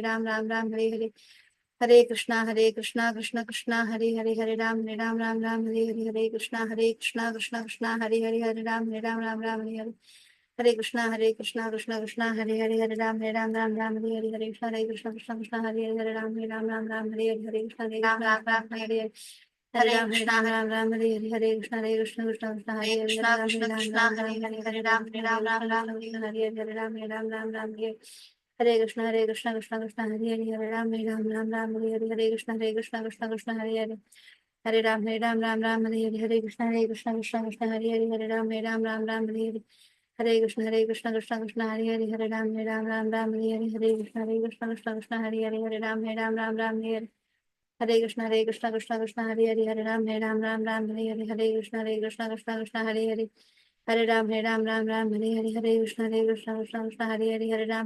Ram Ram Ram Hare Hare, Hare Krishna Krishna Krishna Hare Hare, Hare Ram Ram Ram Hare Hare, Hare Krishna Krishna Krishna Hare Hare, Hare Ram Ram Ram Hare Hare, Hare Krishna Krishna Krishna Hare Hare, Hare Ram Ram Ram Hare Hare, Hare Krishna Krishna Hare Hare, Hare Ram Ram Ram Hare Hare, Hare Krishna Ram Hare Hare, Hare Ram Ram Hare Hare, Hare Krishna Krishna Hare Hare, Hare Ram Ram Hare Hare, Hare Ram Ram Hare Hare, Hare Ram Ram Hare Hare, Hare Krishna Krishna Hare Hare, Hare Ram Ram Hare Hare, Hare Krishna Krishna Hare Hare, Hare Ram Ram Hare Hare, Hare Krishna Krishna Hare Hare, Hare Ram Ram Hare Hare, Hare Krishna Krishna Hare Hare, Hare Ram Ram Hare Hare, Hare Krishna Hare Hare, Hare Ram Ram Hare Hare, Hare Krishna Hare Hare, Hare Ram Ram Hare Hare, Hare Krishna Hare Hare, Hare Ram Ram Hare Hare, Hare Krishna Hare Hare, Hare Ram Ram Hare Hare, Hare Krishna Hare Hare, Hare Ram Ram Hare Hare, Hare Krishna Hare Hare, Hare Ram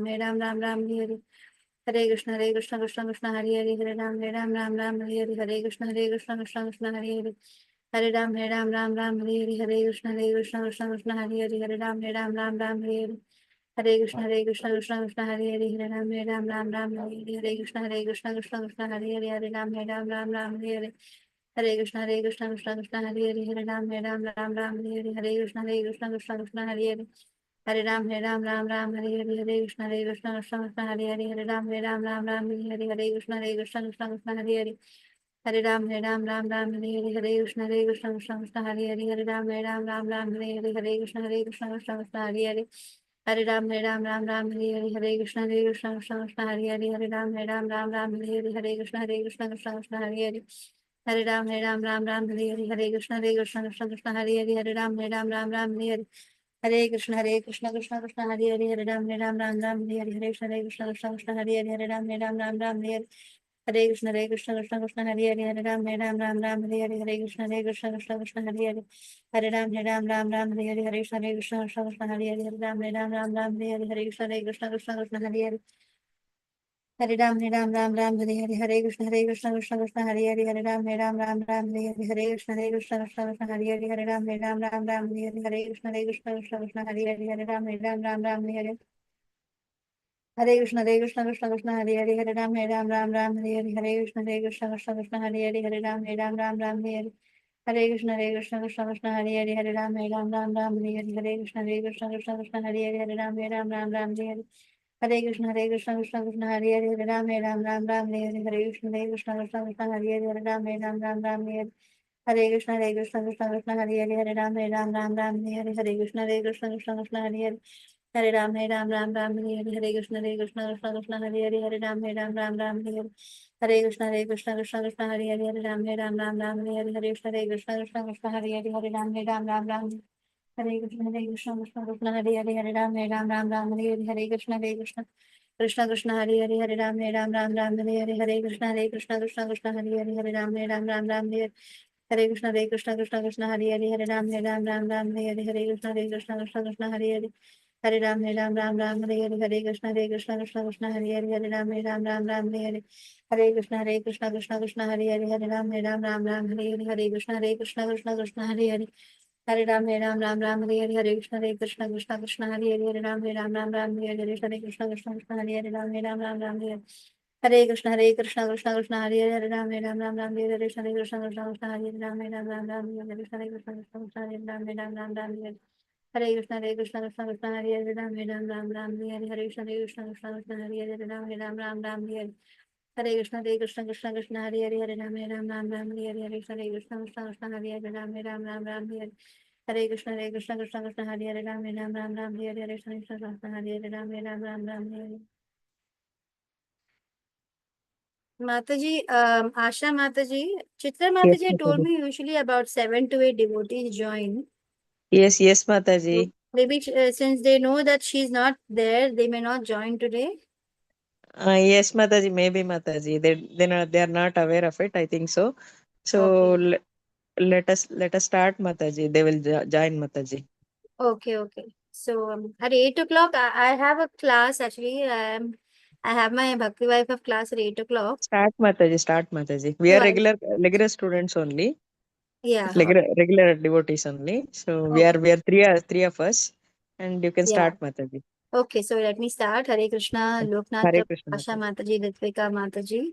Ram Hare Hare, Hare Krishna Hare Hare, Hare Ram Ram Hare Hare, Hare Krishna Hare Hare, Hare Ram Ram Hare Hare, Hare Krishna Hare Hare, Hare Ram Ram Hare Hare, Hare Krishna Krishna Hare Hare, Hare Ram Hare Hare, Hare Krishna Hare Hare, Hare Ram Hare Hare, Hare Krishna Hare Hare, Hare Ram Hare Hare, Hare Krishna Hare Hare, Hare Ram Hare Hare, Hare Krishna Hare Hare, Hare Ram Hare Hare, Hare Krishna Hare Hare, Hare Ram Hare Hare, Hare Krishna Hare Hare, Hare Ram Hare Hare, Hare Krishna Hare Hare, Hare Ram Hare Hare, Hare Krishna Hare Hare, Hare Ram Hare Hare, Hare Krishna Krishna Hare Hare, Hare Ram Hare Hare, Hare Krishna Hare Hare, Hare Ram Hare Hare, Hare Krishna Hare Hare, Hare Ram Hare Hare, Hare Krishna Hare Hare, Hare Ram Hare Hare, Hare Krishna Hare Hare, Hare Ram Hare Hare, Hare Krishna Hare Hare, Hare Ram Hare Hare, Hare Krishna Hare Hare, Hare Ram Hare Hare, Hare Krishna Hare Hare, Hare Ram Hare Hare, Hare Krishna Hare Hare, Hare Ram Hare Hare, Hare Krishna Hare Hare, Hare Ram Hare Hare, Hare Krishna Hare Hare, Hare Ram Hare Hare, Hare Krishna Hare Hare, Hare Ram Hare Hare, Hare Krishna Hare Hare, Hare Ram Hare Hare, Hare Krishna Hare Hare, Hare Ram Hare Hare, Hare Krishna Hare Hare, Hare Ram Hare Hare, Hare Krishna Hare Hare, Hare Ram Hare Hare, Hare Krishna Hare Hare, Hare Ram Hare Hare, Hare Krishna Hare Hare, Hare Ram Hare Hare, Hare Krishna Hare Hare, Hare Ram Hare Hare, Hare Krishna Hare Hare, Hare Ram Hare Krishna Hare Hare, Hare Ram Hare Hare, Hare Krishna Hare Hare, Hare Ram Hare Hare, Hare Krishna Hare Hare, Hare Ram Hare Hare, Hare Krishna Hare Hare, Hare Ram Hare Hare, Hare Krishna Hare Hare, Hare Ram Hare Hare, Hare Krishna Hare Hare, Hare Ram Hare Hare, Hare Krishna Hare Hare, Hare Ram Hare Hare, Hare Krishna Hare Hare, Hare Ram Hare Hare, Hare Krishna Hare Hare, Hare Ram Hare Hare, Hare Krishna Hare Hare, Ram Hare Hare, Hare Krishna Krishna Hare Hare, Hare Ram Hare Hare, Hare Krishna Hare Hare, Ram Hare Hare, Hare Krishna Hare Ram Hare Hare, Hare Krishna Hare Hare, Ram Hare Hare, Hare Krishna Hare Hare, Ram Hare Hare, Hare Krishna Hare Hare, Hare Ram Hare Hare, Hare Krishna Hare Hare, Ram Hare Hare, Hare Krishna Hare Hare, Ram Hare Hare, Hare Krishna Hare Hare, Ram Hare Hare, Mataji, Asha Mataji, Chitra Yes, Mataji told Mataji. me usually about 7 to 8 devotees join. Yes, So Mataji. maybe since they know that she's not there, they may not join today. Yes, Mataji. Maybe Mataji. They are not aware of it. I think so. So Okay. let us start, Mataji. They will join, Mataji. Okay. So at 8 o'clock, I have a class actually. I have my Bhakti Wife of class at 8 o'clock. Start, Mataji. Start, Mataji. We So are regular students only. yeah, Regular devotees only. So we are okay, three of us, and you can yeah. start, Mataji. Okay, so let me start. Hare Krishna, Loknath, Hare Krishna Asha Mataji. Mataji, Ritvika Mataji.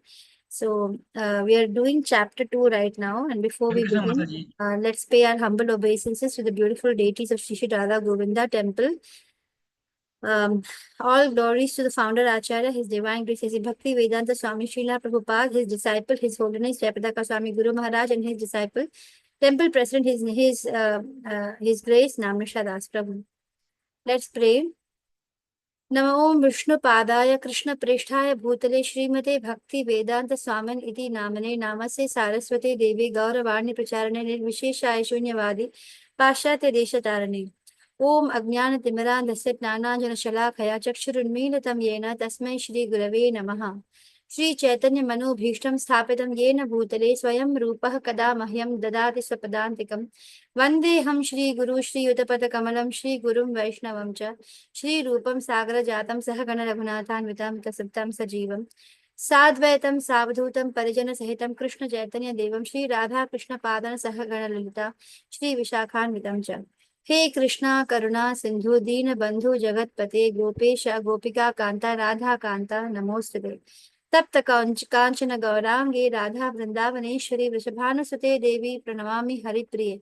So we are doing chapter 2 right now, and before Hare we Krishna begin, Mataji. let's pay our humble obeisances to the beautiful deities of Shri Shri Radha Govinda temple. All glories to the founder Acharya, His Divine Grace, His Bhakti Vedanta Swami Srila Prabhupada, His disciple, His Holiness Jayapadaka Swami Guru Maharaj, and his disciple, Temple President, His Grace Namnisha Das Prabhu. Let's pray. नमो ओम विष्णुपादाय कृष्णप्रेष्ठाय भूतले श्रीमते भक्ति वेदांत स्वामिन इति नामने नामसे सारस्वती देवी गौरवाणी प्रचारणे निर्विशेषाय शून्यवादी पाश्चात्य देशतारणे ओम अज्ञानतिमिरान्धस्य ज्ञानाञ्जनशलाकया चक्षुरुन्मीलितं येन तस्मै श्रीगुरवे नमः श्री चैतन्य मनोभीष्टं स्थापितं येन भूतले स्वयं रूपः कदा मह्यं ददाति स्वपदान्तिकं वन्देऽहं श्रीगुरु श्रीयुतपदकमलं श्रीगुरुं वैष्णवं च श्रीरूपं सागरजातं सहगण रघुनाथान्वितं तसत्तं सजीवं साद्वैतं सावधूतं परिजनसहितं कृष्ण चैतन्य देवं श्री राधा कृष्ण पादन सहगण ललिता श्री विशाखान्वितं च हे कृष्णा करुणा सिंधु दीन बंधु जगतपते गोपेश गोपिका कांता राधा कांता नमोस्तुते तप्त कांचन गौरांगे राधा वृंदावनेश्वरी वृषभानुसुते देवी प्रणमामि हरिप्रिये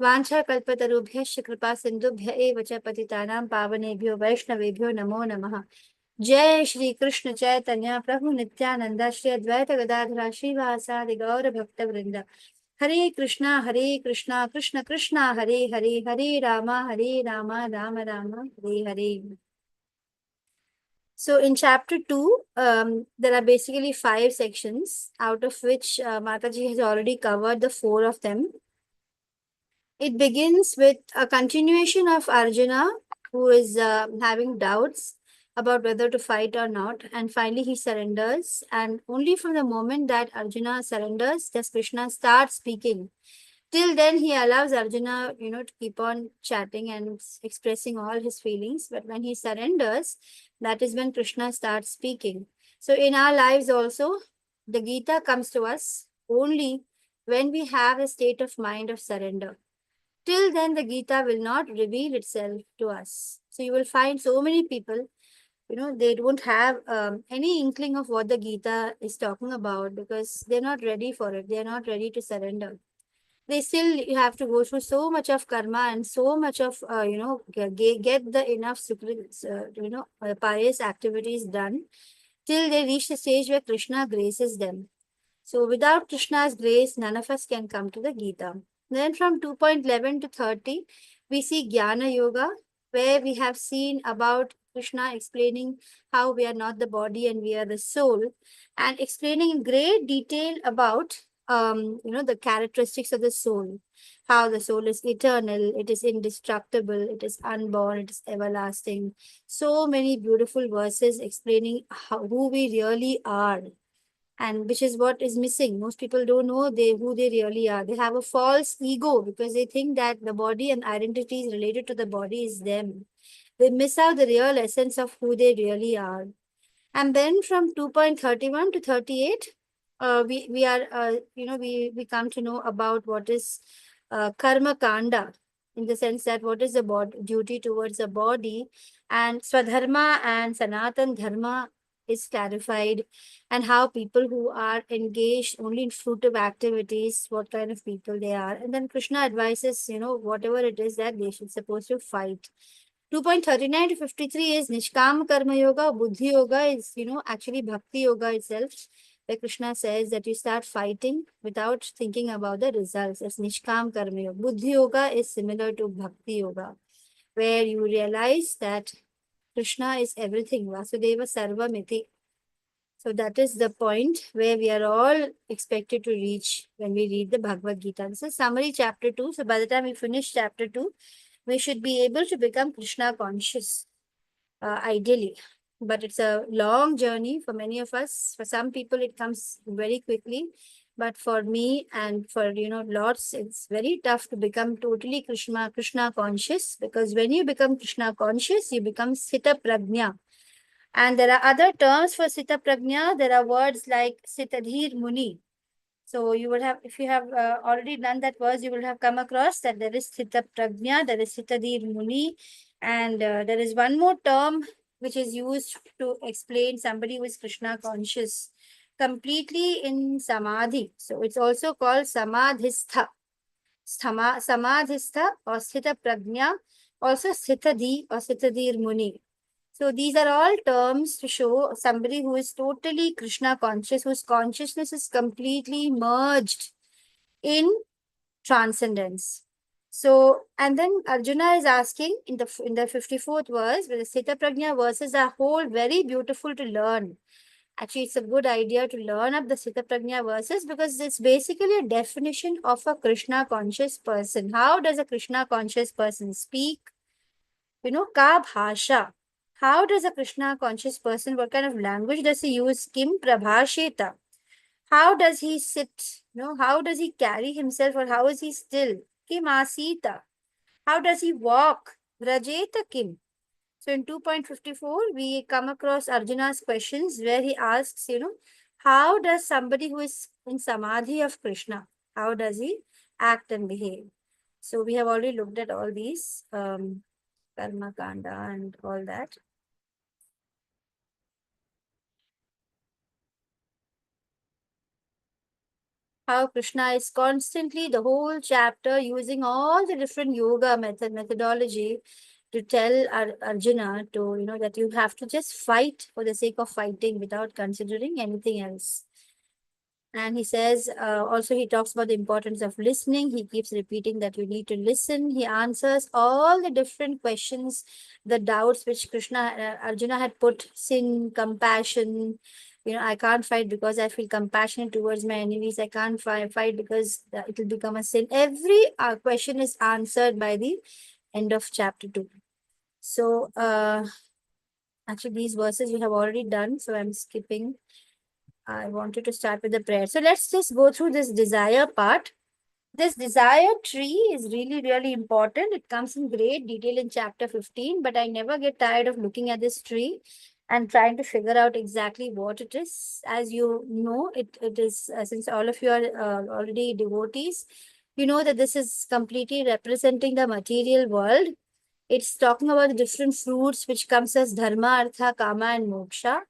वाञ्छाकल्पतरुभ्यश्च कृपा सिन्धुभ्य एव च पतितानां पावनेभ्यो वैष्णवेभ्यो नमो नमः जय श्री कृष्ण चैतन्य प्रभु नित्यानंद श्री अद्वैत गदाधर श्रीवासादि गौर भक्त वृंद हरे Krishna Krishna Krishna Hare Hare Hare Ram Ram Ram Hare Hare. So in chapter 2, there are basically 5 sections, out of which Mataji has already covered the 4 of them. It begins with a continuation of Arjuna, who is having doubts about whether to fight or not, and finally he surrenders. And only from the moment that Arjuna surrenders does Krishna start speaking. Till then, he allows Arjuna, to keep on chatting and expressing all his feelings. But when he surrenders, that is when Krishna starts speaking. So in our lives also, the Gita comes to us only when we have a state of mind of surrender. Till then, the Gita will not reveal itself to us. So you will find so many people, they don't have any inkling of what the Gita is talking about because they're not ready for it. They're not ready to surrender. They still have to go through so much of karma and so much of, get the enough, pious activities done till they reach the stage where Krishna graces them. So without Krishna's grace, none of us can come to the Gita. Then from 2.11 to 30, we see Jnana Yoga, where we have seen about Krishna explaining how we are not the body and we are the soul, and explaining in great detail about the characteristics of the soul, how the soul is eternal, it is indestructible, it is unborn, it is everlasting. So many beautiful verses explaining who we really are, and which is what is missing. Most people don't know who they really are. They have a false ego because they think that the body and identity is related to the body is them. They miss out the real essence of who they really are. And then from 2.31 to 38, we come to know about what is karma kanda, in the sense that what is the duty towards the body, and swadharma and sanatan dharma is clarified, and how people who are engaged only in fruitive activities, what kind of people they are. And then Krishna advises, whatever it is that they should supposed to fight. 2.39 to 53 is Nishkam Karma Yoga. Buddhi Yoga is, actually Bhakti Yoga itself, where Krishna says that you start fighting without thinking about the results. It's Nishkam Karma Yoga. Buddhi Yoga is similar to Bhakti Yoga, where you realize that Krishna is everything. Vasudeva Sarvamiti. So that is the point where we are all expected to reach when we read the Bhagavad Gita. This is summary chapter 2. So by the time we finish chapter 2, we should be able to become Krishna conscious, ideally. But it's a long journey for many of us. For some people, it comes very quickly. But for me and for, lots, it's very tough to become totally Krishna conscious, because when you become Krishna conscious, you become Sthita Prajna. And there are other terms for Sthita Prajna. There are words like Sitadhir Muni. So you would have, if you have already done that verse, you will have come across that there is Sthita Prajna, there is Sitadhir Muni, And there is one more term which is used to explain somebody who is Krishna conscious completely in samadhi. So it's also called samadhistha. Samadhistha or sthita prajna, also sthitadi or sthitadir muni. So these are all terms to show somebody who is totally Krishna conscious, whose consciousness is completely merged in transcendence. So, and then Arjuna is asking in the 54th verse, where the Sthita Prajna verses are whole very beautiful to learn. Actually, it's a good idea to learn up the Sthita Prajna verses because it's basically a definition of a Krishna conscious person. How does a Krishna conscious person speak? Ka bhasha. How does a Krishna conscious person, what kind of language does he use? Kim prabhasheta. How does he sit? How does he carry himself, or how is he still? Kim asita. How does he walk? Vrajeta kim. So in 2.54, we come across Arjuna's questions where he asks, how does somebody who is in samadhi of Krishna, how does he act and behave? So we have already looked at all these karma kanda and all that. How Krishna is constantly the whole chapter using all the different yoga methodology to tell Arjuna to, that you have to just fight for the sake of fighting without considering anything else. And he says, also he talks about the importance of listening. He keeps repeating that you need to listen. He answers all the different questions, the doubts which Arjuna had put: sin, compassion. I can't fight because I feel compassionate towards my enemies. I can't fight because it will become a sin. Every question is answered by the end of chapter 2. So, actually, these verses we have already done, so I'm skipping. I wanted to start with the prayer. So let's just go through this desire part. This desire tree is really, really important. It comes in great detail in chapter 15, but I never get tired of looking at this tree and trying to figure out exactly what it is. As you know, it is, since all of you are already devotees, you know that this is completely representing the material world. It's talking about the different fruits which comes as dharma, artha, kama, and moksha,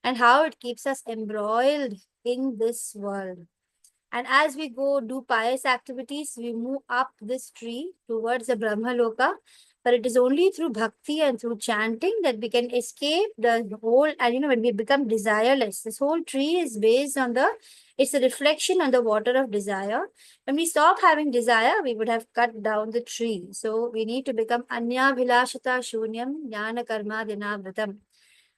and how it keeps us embroiled in this world. And as we go do pious activities, we move up this tree towards the Brahma Loka. But it is only through bhakti and through chanting that we can escape the whole, and when we become desireless. This whole tree is based on it's a reflection on the water of desire. When we stop having desire, we would have cut down the tree. So we need to become anya vilashata shunyam jnana karma dinavritam.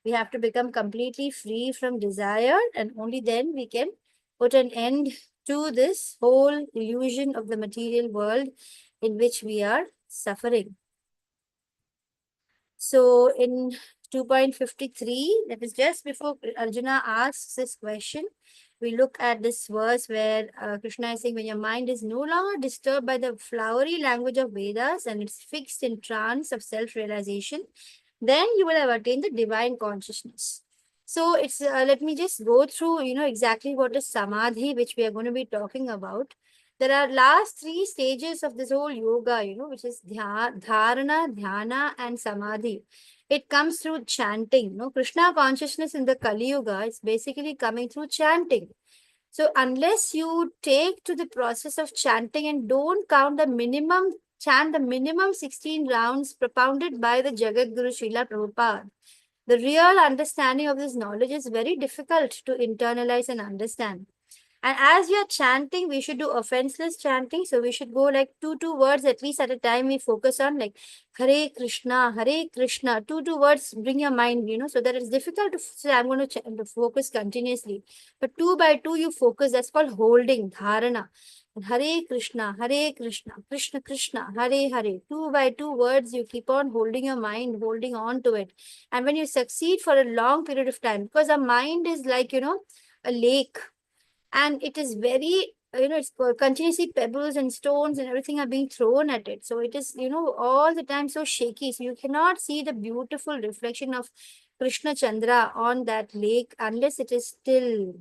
We have to become completely free from desire, and only then we can put an end to this whole illusion of the material world in which we are suffering. So in 2.53, that is just before Arjuna asks this question, we look at this verse where Krishna is saying, when your mind is no longer disturbed by the flowery language of Vedas and it's fixed in trance of self-realization, then you will have attained the divine consciousness. So it's let me just go through, exactly what is samadhi, which we are going to be talking about. There are last 3 stages of this whole yoga, which is dharana, dhyana, and samadhi. It comes through chanting. Krishna consciousness in the Kali Yuga is basically coming through chanting. So unless you take to the process of chanting and don't chant the minimum 16 rounds propounded by the Jagat Guru Srila Prabhupada, the real understanding of this knowledge is very difficult to internalize and understand. And as we are chanting, we should do offenseless chanting. So we should go like two words at least at a time. We focus on like Hare Krishna, Hare Krishna. Two words bring your mind, so that it's difficult to say I'm going to focus continuously. But 2 by 2 you focus. That's called holding, dharana. And Hare Krishna, Krishna Krishna, Hare Hare. 2 by 2 words you keep on holding your mind, holding on to it. And when you succeed for a long period of time, because our mind is like, a lake, and it is very it's continuously pebbles and stones and everything are being thrown at it, so it is all the time so shaky, so you cannot see the beautiful reflection of Krishna Chandra on that lake unless it is still.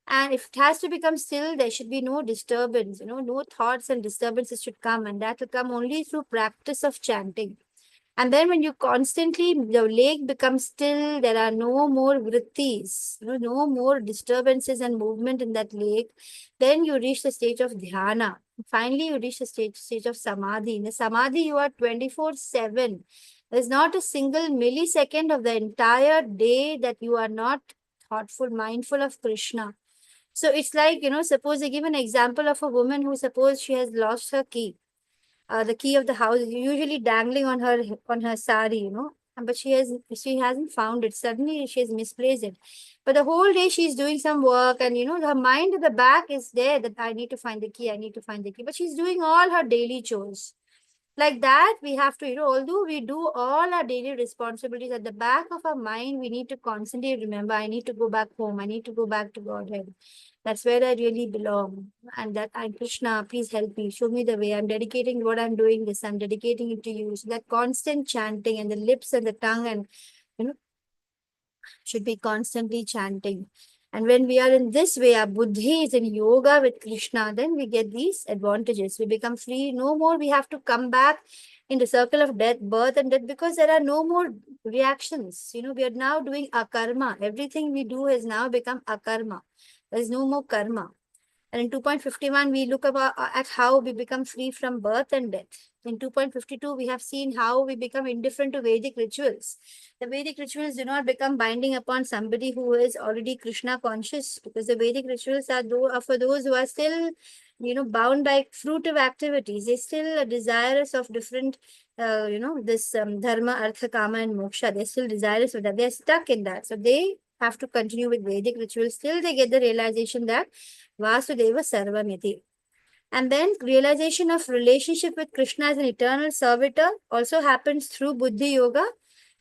And if it has to become still, there should be no disturbance, no thoughts and disturbances should come, and that will come only through practice of chanting. And then when you constantly, the lake becomes still, there are no more vrittis, no more disturbances and movement in that lake, then you reach the stage of dhyana. Finally, you reach the stage of samadhi. In the samadhi, you are 24/7. There's not a single millisecond of the entire day that you are not thoughtful, mindful of Krishna. So it's like, suppose I give an example of a woman who, suppose she has lost her key. The key of the house is usually dangling on her sari, but she hasn't found it. Suddenly she has misplaced it. But the whole day she's doing some work, and her mind at the back is there that I need to find the key, I need to find the key. But she's doing all her daily chores. Like that, we have to, although we do all our daily responsibilities, at the back of our mind, we need to constantly remember, I need to go back home, I need to go back to Godhead. That's where I really belong. And that I'm Krishna, please help me, show me the way. I'm dedicating what I'm doing this, I'm dedicating it to you. So that constant chanting, and the lips and the tongue, and should be constantly chanting. And when we are in this way, our buddhi is in yoga with Krishna, then we get these advantages. We become free. No more we have to come back in the circle of death, birth and death, because there are no more reactions. We are now doing akarma. Everything we do has now become akarma. There is no more karma. And in 2.51, we look at how we become free from birth and death. In 2.52, we have seen how we become indifferent to Vedic rituals. The Vedic rituals do not become binding upon somebody who is already Krishna conscious, because the Vedic rituals are for those who are still, bound by fruitive activities. They still are desirous of different, this dharma, artha, kama, and moksha. They're still desirous of that. They're stuck in that. So they have to continue with Vedic rituals till they get the realization that Vasudeva Sarvamiti. And then realization of relationship with Krishna as an eternal servitor also happens through Buddhi Yoga.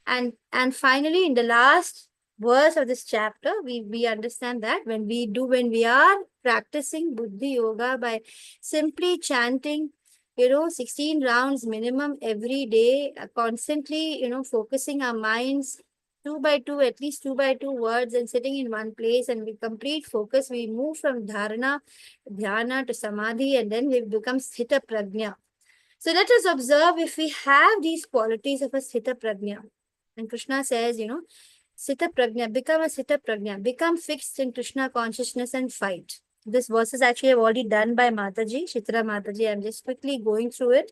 And finally, in the last verse of this chapter, we understand that when we are practicing Buddhi Yoga by simply chanting, 16 rounds minimum every day, constantly, focusing our minds 2 by 2, at least 2 by 2 words, and sitting in one place, and with complete focus, we move from dharana, dhyana to samadhi, and then we become sthita prajna. So let us observe if we have these qualities of a sthita prajna. And Krishna says, sthita prajna, become a sthita prajna, become fixed in Krishna consciousness and fight. This verse is actually already done by Mataji, Chitra Mataji. I'm just quickly going through it.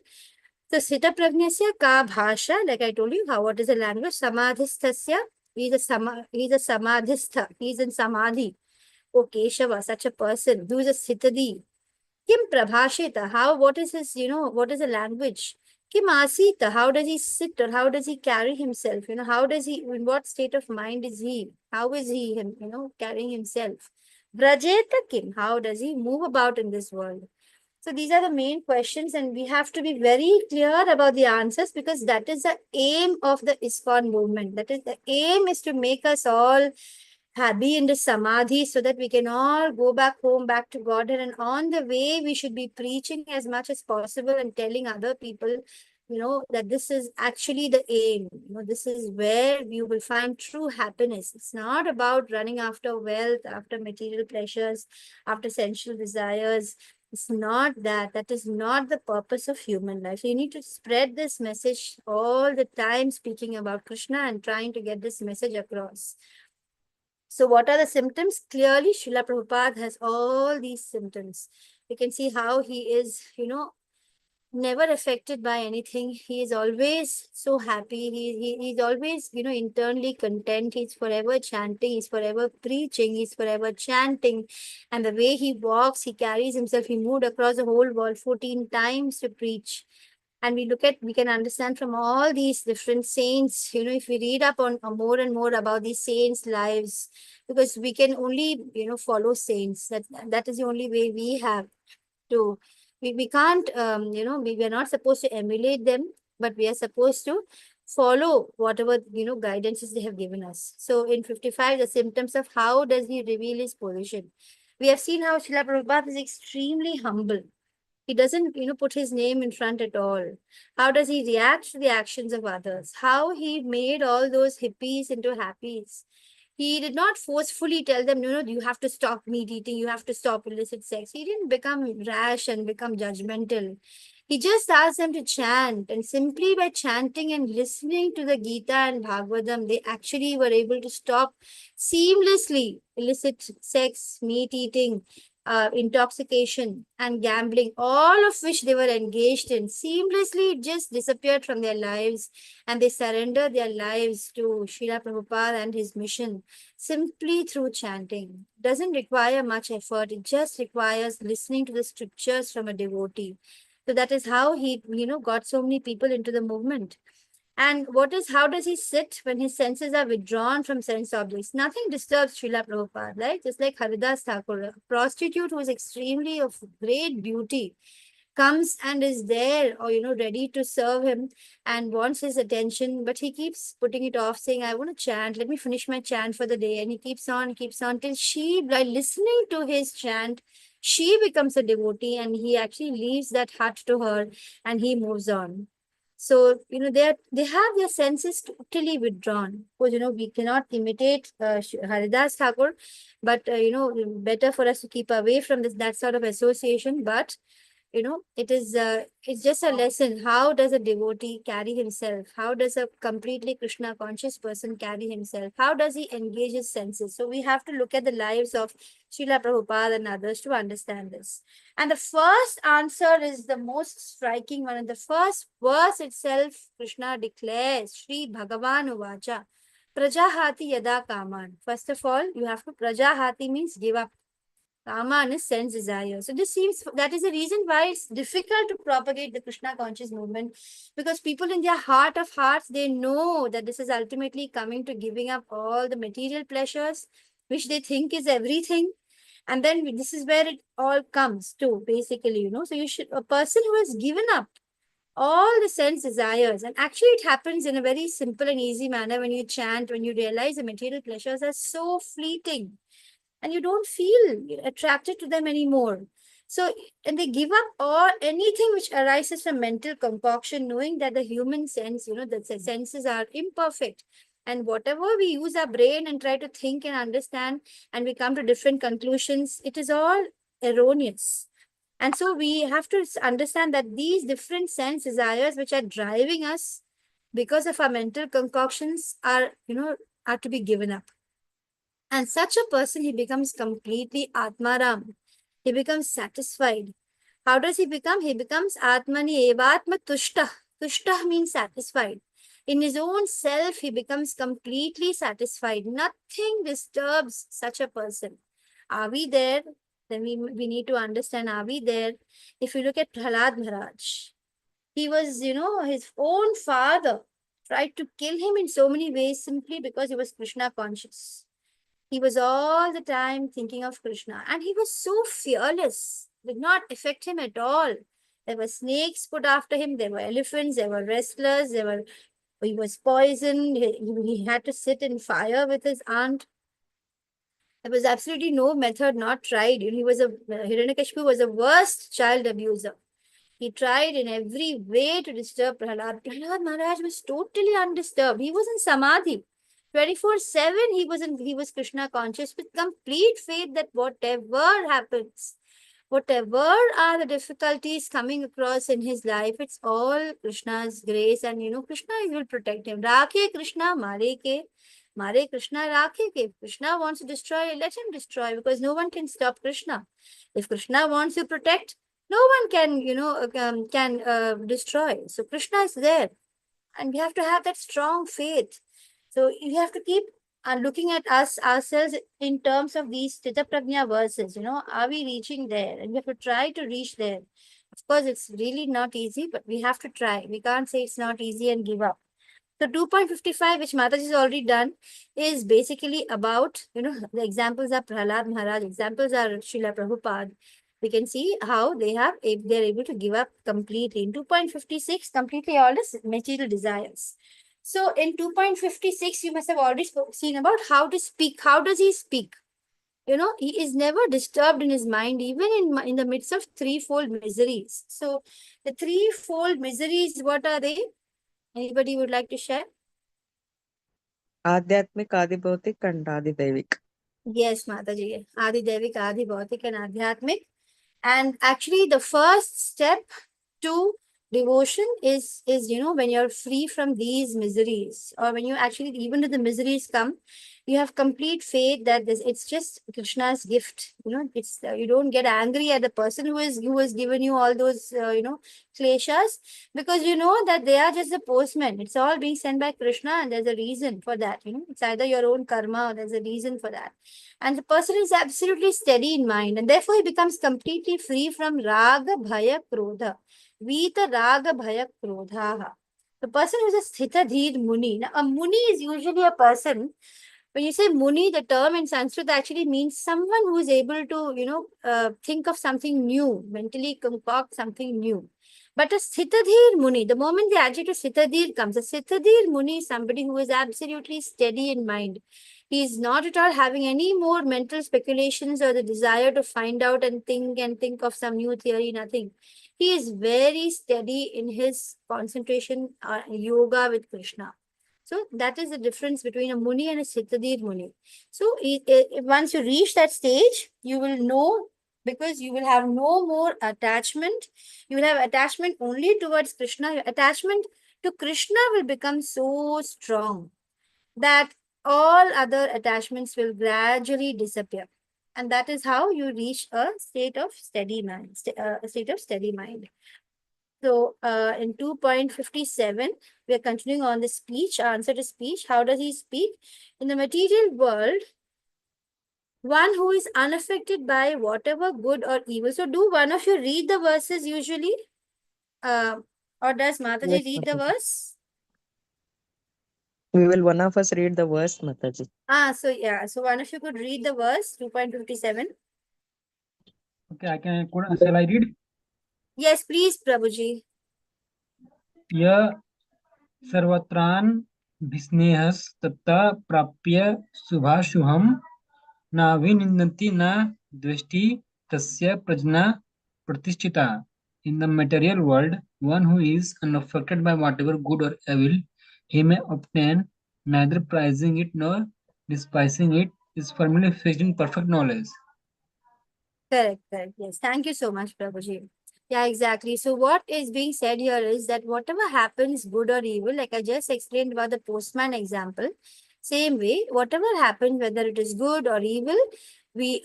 So Sthita Pragnasya ka bhasha, like I told you, what is the language? Samadhisthasya, he's a samadhistha, he's in samadhi. O Keshava, such a person who is a sthitadi. Kim prabhashita, what is his, what is the language? Kim asita, how does he sit, or how does he carry himself? How does he, in what state of mind is he? How is he, carrying himself? Vrajeta Kim, how does he move about in this world? So these are the main questions, and we have to be very clear about the answers, because that is the aim of the ISKCON movement. That is, the aim is to make us all be in the samadhi, so that we can all go back home, back to Godhead. And on the way, we should be preaching as much as possible and telling other people, that this is actually the aim. This is where you will find true happiness. It's not about running after wealth, after material pleasures, after sensual desires. It's not that. That is not the purpose of human life. So you need to spread this message all the time, speaking about Krishna and trying to get this message across. So what are the symptoms? Clearly, Srila Prabhupada has all these symptoms. You can see how he is, never affected by anything. He is always so happy. He's always, internally content. He's forever chanting. He's forever preaching. He's forever chanting. And the way he walks, he carries himself. He moved across the whole world 14 times to preach. And we can understand from all these different saints, if we read up on more and more about these saints' lives, because we can only, follow saints. That is the only way we have to. We can't, we are not supposed to emulate them, but we are supposed to follow whatever, guidances they have given us. So in 55, the symptoms of how does he reveal his position. We have seen how Srila Prabhupada is extremely humble. He doesn't, put his name in front at all. How does he react to the actions of others? How he made all those hippies into happies. He did not forcefully tell them, you have to stop meat eating, you have to stop illicit sex. He didn't become rash and become judgmental. He just asked them to chant, and simply by chanting and listening to the Gita and Bhagavatam, they actually were able to stop seamlessly illicit sex, meat eating, intoxication, and gambling, all of which they were engaged in. Seamlessly, it just disappeared from their lives, and they surrendered their lives to Srila Prabhupada and his mission simply through chanting. Doesn't require much effort, it just requires listening to the scriptures from a devotee. So that is how he, got so many people into the movement. And how does he sit when his senses are withdrawn from sense objects? Nothing disturbs Srila Prabhupada, right? Just like Haridas Thakur, a prostitute who is extremely of great beauty, comes and is there or, ready to serve him and wants his attention, but he keeps putting it off, saying, I want to chant, let me finish my chant for the day. And he keeps on till she, by listening to his chant, she becomes a devotee and he actually leaves that hut to her and he moves on. So, they have their senses totally withdrawn. Because, we cannot imitate Haridas Thakur, but, better for us to keep away from that sort of association. But it's just a lesson. How does a devotee carry himself? How does a completely Krishna conscious person carry himself? How does he engage his senses? So we have to look at the lives of Srila Prabhupada and others to understand this. And the first answer is the most striking one. In the first verse itself, Krishna declares, Shri Bhagavan Uvacha, Prajahati Yada Kaman. First of all, you have to, Prajahati means give up. Kama is sense desire. So that is the reason why it's difficult to propagate the Krishna conscious movement, because people in their heart of hearts, they know that this is ultimately coming to giving up all the material pleasures, which they think is everything. And then this is where it all comes to, basically, So a person who has given up all the sense desires, and actually it happens in a very simple and easy manner when you chant, when you realize the material pleasures are so fleeting and you don't feel attracted to them anymore. So, and they give up all anything which arises from mental concoction, knowing that the human sense, the senses are imperfect. And whatever we use our brain and try to think and understand, and we come to different conclusions, it is all erroneous. And so we have to understand that these different sense desires which are driving us because of our mental concoctions are, are to be given up. And such a person, he becomes completely Atmaram. He becomes satisfied. How does he become? He becomes Atmani Evatma Tushta. Tushta means satisfied. In his own self, he becomes completely satisfied. Nothing disturbs such a person. Are we there? Then we need to understand, are we there? If you look at Prahlad Maharaj, he was, his own father tried to kill him in so many ways simply because he was Krishna conscious. He was all the time thinking of Krishna, and he was so fearless, did not affect him at all. There were snakes put after him, there were elephants, there were wrestlers, he was poisoned, he had to sit in fire with his aunt. There was absolutely no method not tried. Hiranyakashipu was the worst child abuser. He tried in every way to disturb Prahlad. Prahlad Maharaj was totally undisturbed. He was in samadhi. 24/7 he was Krishna conscious with complete faith that whatever happens, whatever are the difficulties coming across in his life, it's all Krishna's grace, and Krishna will protect him. Rakhe Krishna, Mare Krishna, Rakhe ke. Krishna wants to destroy, let him destroy, because no one can stop Krishna. If Krishna wants to protect, no one can destroy. So Krishna is there, and we have to have that strong faith. So you have to keep looking at ourselves in terms of these Sthita Prajna verses. Are we reaching there? And we have to try to reach there. Of course, it's really not easy, but we have to try. We can't say it's not easy and give up. So 2.55, which Mataji has already done, is basically about, the examples are Prahlad Maharaj, examples are Srila Prabhupada. We can see how they're able to give up completely. In 2.56, completely all the material desires. So in 2.56, you must have already seen about how to speak. How does he speak? He is never disturbed in his mind, even in the midst of threefold miseries. So the threefold miseries, what are they? Anybody would like to share? Adhyatmik, Adi Bhautik, and Adi Devik. Yes, Mataji. Adi Devik, Adi Bhautik, and Adhyatmik. And actually, the first step to devotion is when you're free from these miseries, or when you actually, even if the miseries come, you have complete faith that this, it's just Krishna's gift. It's you don't get angry at the person who has given you all those kleshas, because you know that they are just the postman. It's all being sent by Krishna, and there's a reason for that. It's either your own karma or there's a reason for that. And the person is absolutely steady in mind, and therefore he becomes completely free from raga, bhaya, krodha. Vita, raga, bhaya, krodha. The person who is a sthitadhir muni. Now, a muni is usually a person. When you say muni, the term in Sanskrit actually means someone who is able to, think of something new, mentally concoct something new. But a sthitadhir muni, the moment the adjective sthitadhir comes, a sthitadhir muni is somebody who is absolutely steady in mind. He is not at all having any more mental speculations or the desire to find out and think of some new theory, nothing. He is very steady in his concentration yoga with Krishna. So that is the difference between a Muni and a Siddhadir Muni. So once you reach that stage, you will know, because you will have no more attachment. You will have attachment only towards Krishna. Your attachment to Krishna will become so strong that all other attachments will gradually disappear. And that is how you reach a state of steady mind, a state of steady mind. So in 2.57, we are continuing on the speech, answer to speech. How does he speak? In the material world, one who is unaffected by whatever good or evil. So do one of you read the verses usually? Or does Mataji Yes, read the Mataji. verse? We will one of us read the verse, Mataji. So yeah, so one of you could read the verse, 2.57. Okay, shall I read? Yes, please, Prabhuji. य सर्वत्रान् विस्नेहस्तत्ता प्राप्य शुभाशुभं नाभिनिन्दन्ति न द्वेष्टि तस्य प्रज्ञा प्रतिष्ठिता. In the material world, one who is unaffected by whatever good or evil he may obtain, neither prizing it nor despising it, is firmly fixed in perfect knowledge. Correct. Yes. Thank you so much, Prabhuji. Yeah, exactly. So what is being said here is that whatever happens, good or evil, like I just explained about the postman example, same way, whatever happens, whether it is good or evil, we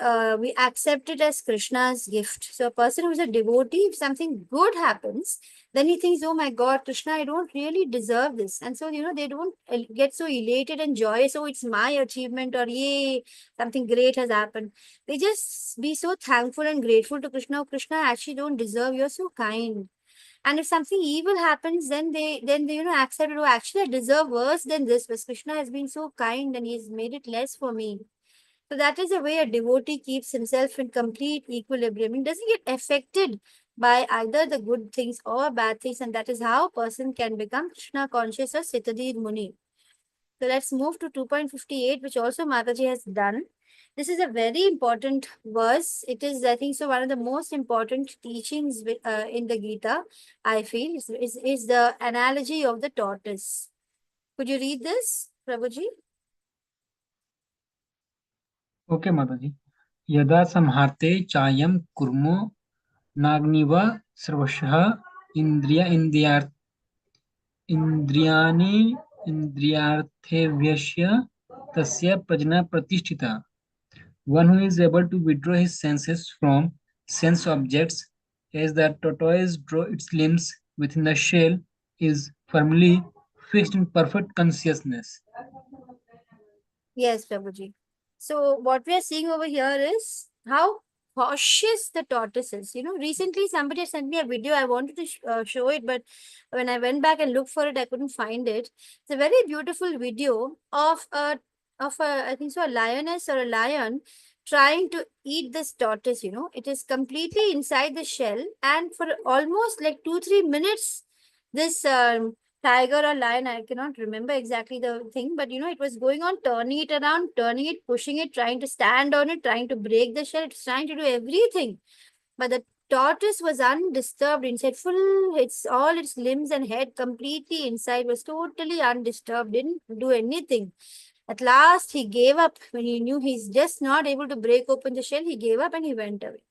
accept it as Krishna's gift. So a person who is a devotee, if something good happens, then he thinks, oh my God, Krishna, I don't really deserve this. And so, they don't get so elated and joyous. Oh, it's my achievement, or yay, something great has happened. They just be so thankful and grateful to Krishna. Oh, Krishna, I actually don't deserve. You're so kind. And if something evil happens, then they accept it. Oh, actually, I deserve worse than this, but Krishna has been so kind and he's made it less for me. So that is the way a devotee keeps himself in complete equilibrium. He doesn't get affected by either the good things or bad things, and that is how a person can become Krishna conscious or Sitadir Muni. So let's move to 2.58, which also Mataji has done. This is a very important verse. It is, I think, so one of the most important teachings in the Gita, I feel, is the analogy of the tortoise. Could you read this, Prabhuji? Okay, Mataji. Yada samharte chayam kurmo नाग्निव सर्वशः इन्द्रियाणि इन्द्रियार्थेभ्यस्य तस्य प्रज्ञा प्रतिष्ठिता. One who is able to withdraw his senses from sense objects, as the tortoise draws its limbs within the shell, is firmly fixed in perfect consciousness. Yes, Prabhuji. So what we are seeing over here is how cautious the tortoise is. Recently somebody sent me a video. I wanted to show it, but when I went back and looked for it, I couldn't find it. It's a very beautiful video of a I think so, a lioness or a lion trying to eat this tortoise. It is completely inside the shell, and for almost like 2-3 minutes, this tiger or lion, I cannot remember exactly the thing, but it was going on, turning it around, turning it, pushing it, trying to stand on it, trying to break the shell. It's trying to do everything. But the tortoise was undisturbed inside, its limbs and head completely inside, was totally undisturbed, didn't do anything. At last, he gave up when he knew he's just not able to break open the shell. He gave up and he went away.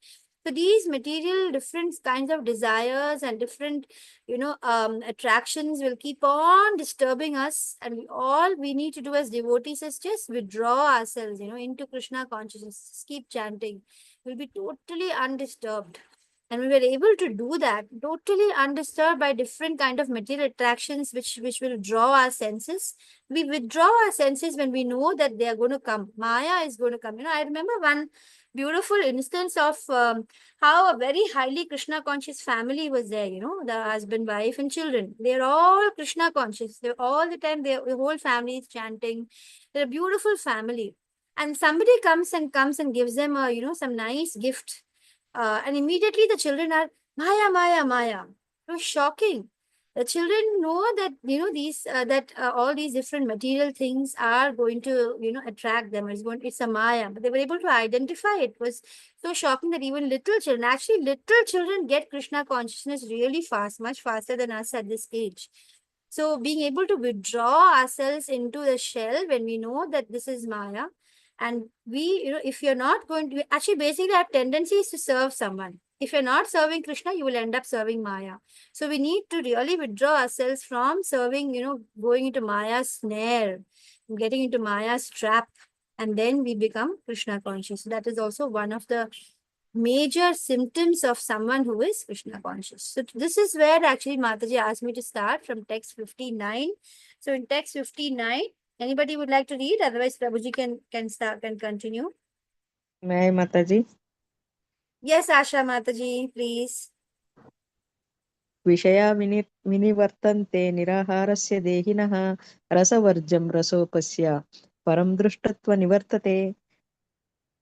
So these material different kinds of desires and different, attractions will keep on disturbing us. And all we need to do as devotees is just withdraw ourselves, into Krishna consciousness. Just keep chanting. We'll be totally undisturbed. And we were able to do that, totally undisturbed by different kind of material attractions, which will draw our senses. We withdraw our senses when we know that they are going to come. Maya is going to come. I remember one beautiful instance of how a very highly Krishna conscious family was there, the husband, wife, and children. They're all Krishna conscious. They're all the time, the whole family is chanting. They're a beautiful family. And somebody comes and gives them some nice gift. And immediately the children are Maya, Maya, Maya. It was shocking. The children know that these all these different material things are going to attract them. It's a Maya, but they were able to identify it. It was so shocking that even little children get Krishna consciousness really fast, much faster than us at this age. So being able to withdraw ourselves into the shell when we know that this is Maya, and we, if you're not going to, actually basically our tendency is to serve someone. If you're not serving Krishna, you will end up serving Maya. So we need to really withdraw ourselves from serving, going into Maya's snare, getting into Maya's trap, and then we become Krishna conscious. So that is also one of the major symptoms of someone who is Krishna conscious. So this is where actually Mataji asked me to start from text 59. So in text 59, anybody would like to read? Otherwise, Prabhuji can continue. May I, Mataji? Yes, Asha Mataji, please. विषया विनिवर्तन्ते निराहारस्य देहिनः रसवर्जं रसोपस्य परं दृष्टत्व निवर्तते.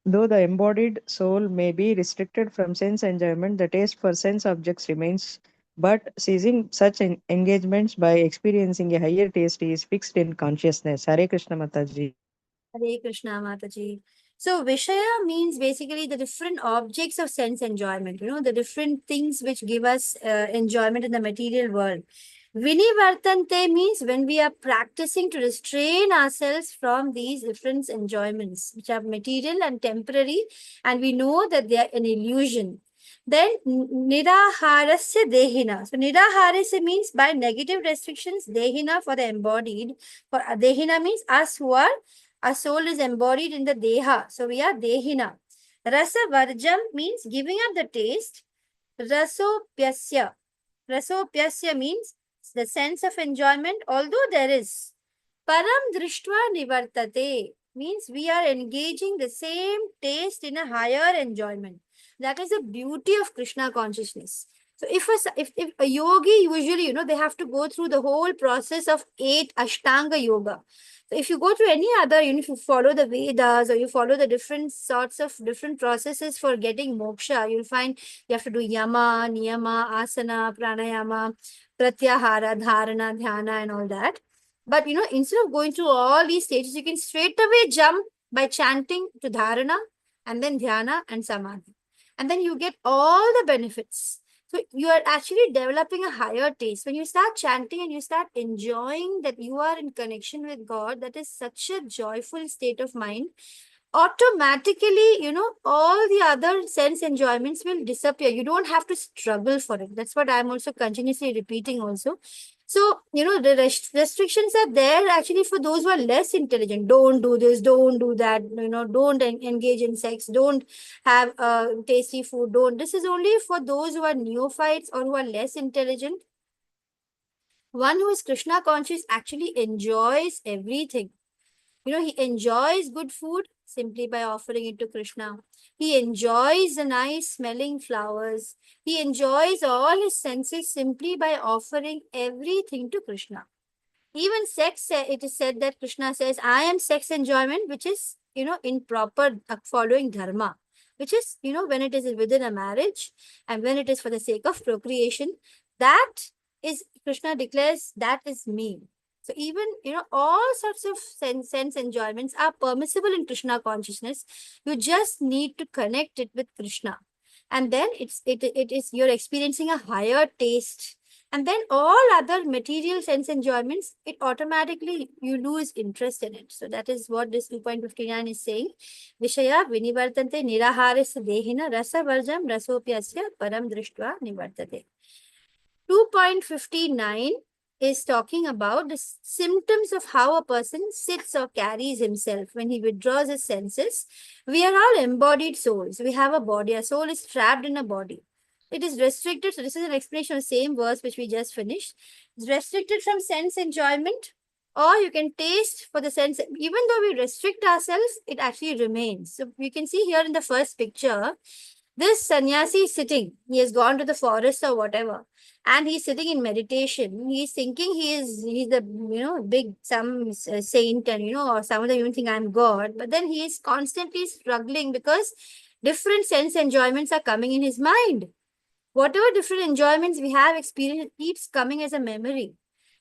Though the embodied soul may be restricted from sense enjoyment, the taste for sense objects remains, but ceasing such engagements by experiencing a higher taste is fixed in consciousness. Hare Krishna Mataji. Hare Krishna Mataji. So Vishaya means basically the different objects of sense enjoyment, the different things which give us enjoyment in the material world. Vinivartante means when we are practicing to restrain ourselves from these different enjoyments, which are material and temporary, and we know that they are an illusion. Then niraharasya dehina. So niraharasya means by negative restrictions, dehina for the embodied. For dehina means us who are, our soul is embodied in the deha. So we are dehina. Rasa varjam means giving up the taste. Rasopyasya. Rasopyasya means the sense of enjoyment, although there is. Param drishtva nivartate means we are engaging the same taste in a higher enjoyment. That is the beauty of Krishna consciousness. So if a yogi, usually, they have to go through the whole process of 8 Ashtanga yoga. So if you go through any other, if you follow the Vedas or you follow the different sorts of different processes for getting moksha, you'll find you have to do yama, niyama, asana, pranayama, pratyahara, dharana, dhyana, and all that. But, instead of going through all these stages, you can straight away jump by chanting to dharana and then dhyana and samadhi. And then you get all the benefits. So you are actually developing a higher taste. When you start chanting and you start enjoying that you are in connection with God, that is such a joyful state of mind. Automatically, all the other sense enjoyments will disappear. You don't have to struggle for it. That's what I'm also continuously repeating also. So, the restrictions are there actually for those who are less intelligent. Don't do this, don't do that, don't engage in sex, don't have tasty food, don't. This is only for those who are neophytes or who are less intelligent. One who is Krishna conscious actually enjoys everything. He enjoys good food simply by offering it to Krishna. He enjoys the nice smelling flowers. He enjoys all his senses simply by offering everything to Krishna. Even sex, it is said that Krishna says, I am sex enjoyment, which is, in proper following dharma, which is, when it is within a marriage and when it is for the sake of procreation, that is, Krishna declares, that is me. So even, all sorts of sense enjoyments are permissible in Krishna consciousness. You just need to connect it with Krishna. And then it is, you're experiencing a higher taste. And then all other material sense enjoyments, it automatically, you lose interest in it. So that is what this 2.59 is saying. Vishaya vinivartante niraharis dehina rasa varjam rasopyasya param drishtva nivartate. 2.59 is talking about the symptoms of how a person sits or carries himself when he withdraws his senses. We are all embodied souls. We have a body. A soul is trapped in a body. It is restricted. So this is an explanation of the same verse which we just finished. It's restricted from sense enjoyment, or you can taste for the sense. Even though we restrict ourselves, it actually remains. So you can see here in the first picture, this sannyasi is sitting. He has gone to the forest or whatever, and he's sitting in meditation. He's thinking he's a big some saint, and or some of them even think I'm God. But then he is constantly struggling because different sense enjoyments are coming in his mind. Whatever different enjoyments we have experienced, it keeps coming as a memory.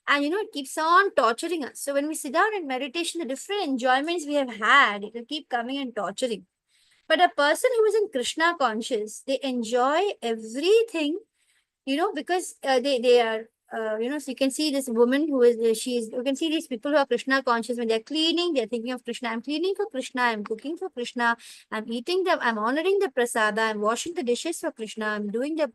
And it keeps on torturing us. So when we sit down in meditation, the different enjoyments we have had, it will keep coming and torturing. But a person who is in Krishna conscious, they enjoy everything, because they are, so you can see this woman who is, you can see these people who are Krishna conscious. When they're cleaning, they're thinking of Krishna. I'm cleaning for Krishna. I'm cooking for Krishna. I'm eating them. I'm honoring the prasada. I'm washing the dishes for Krishna. I'm doing the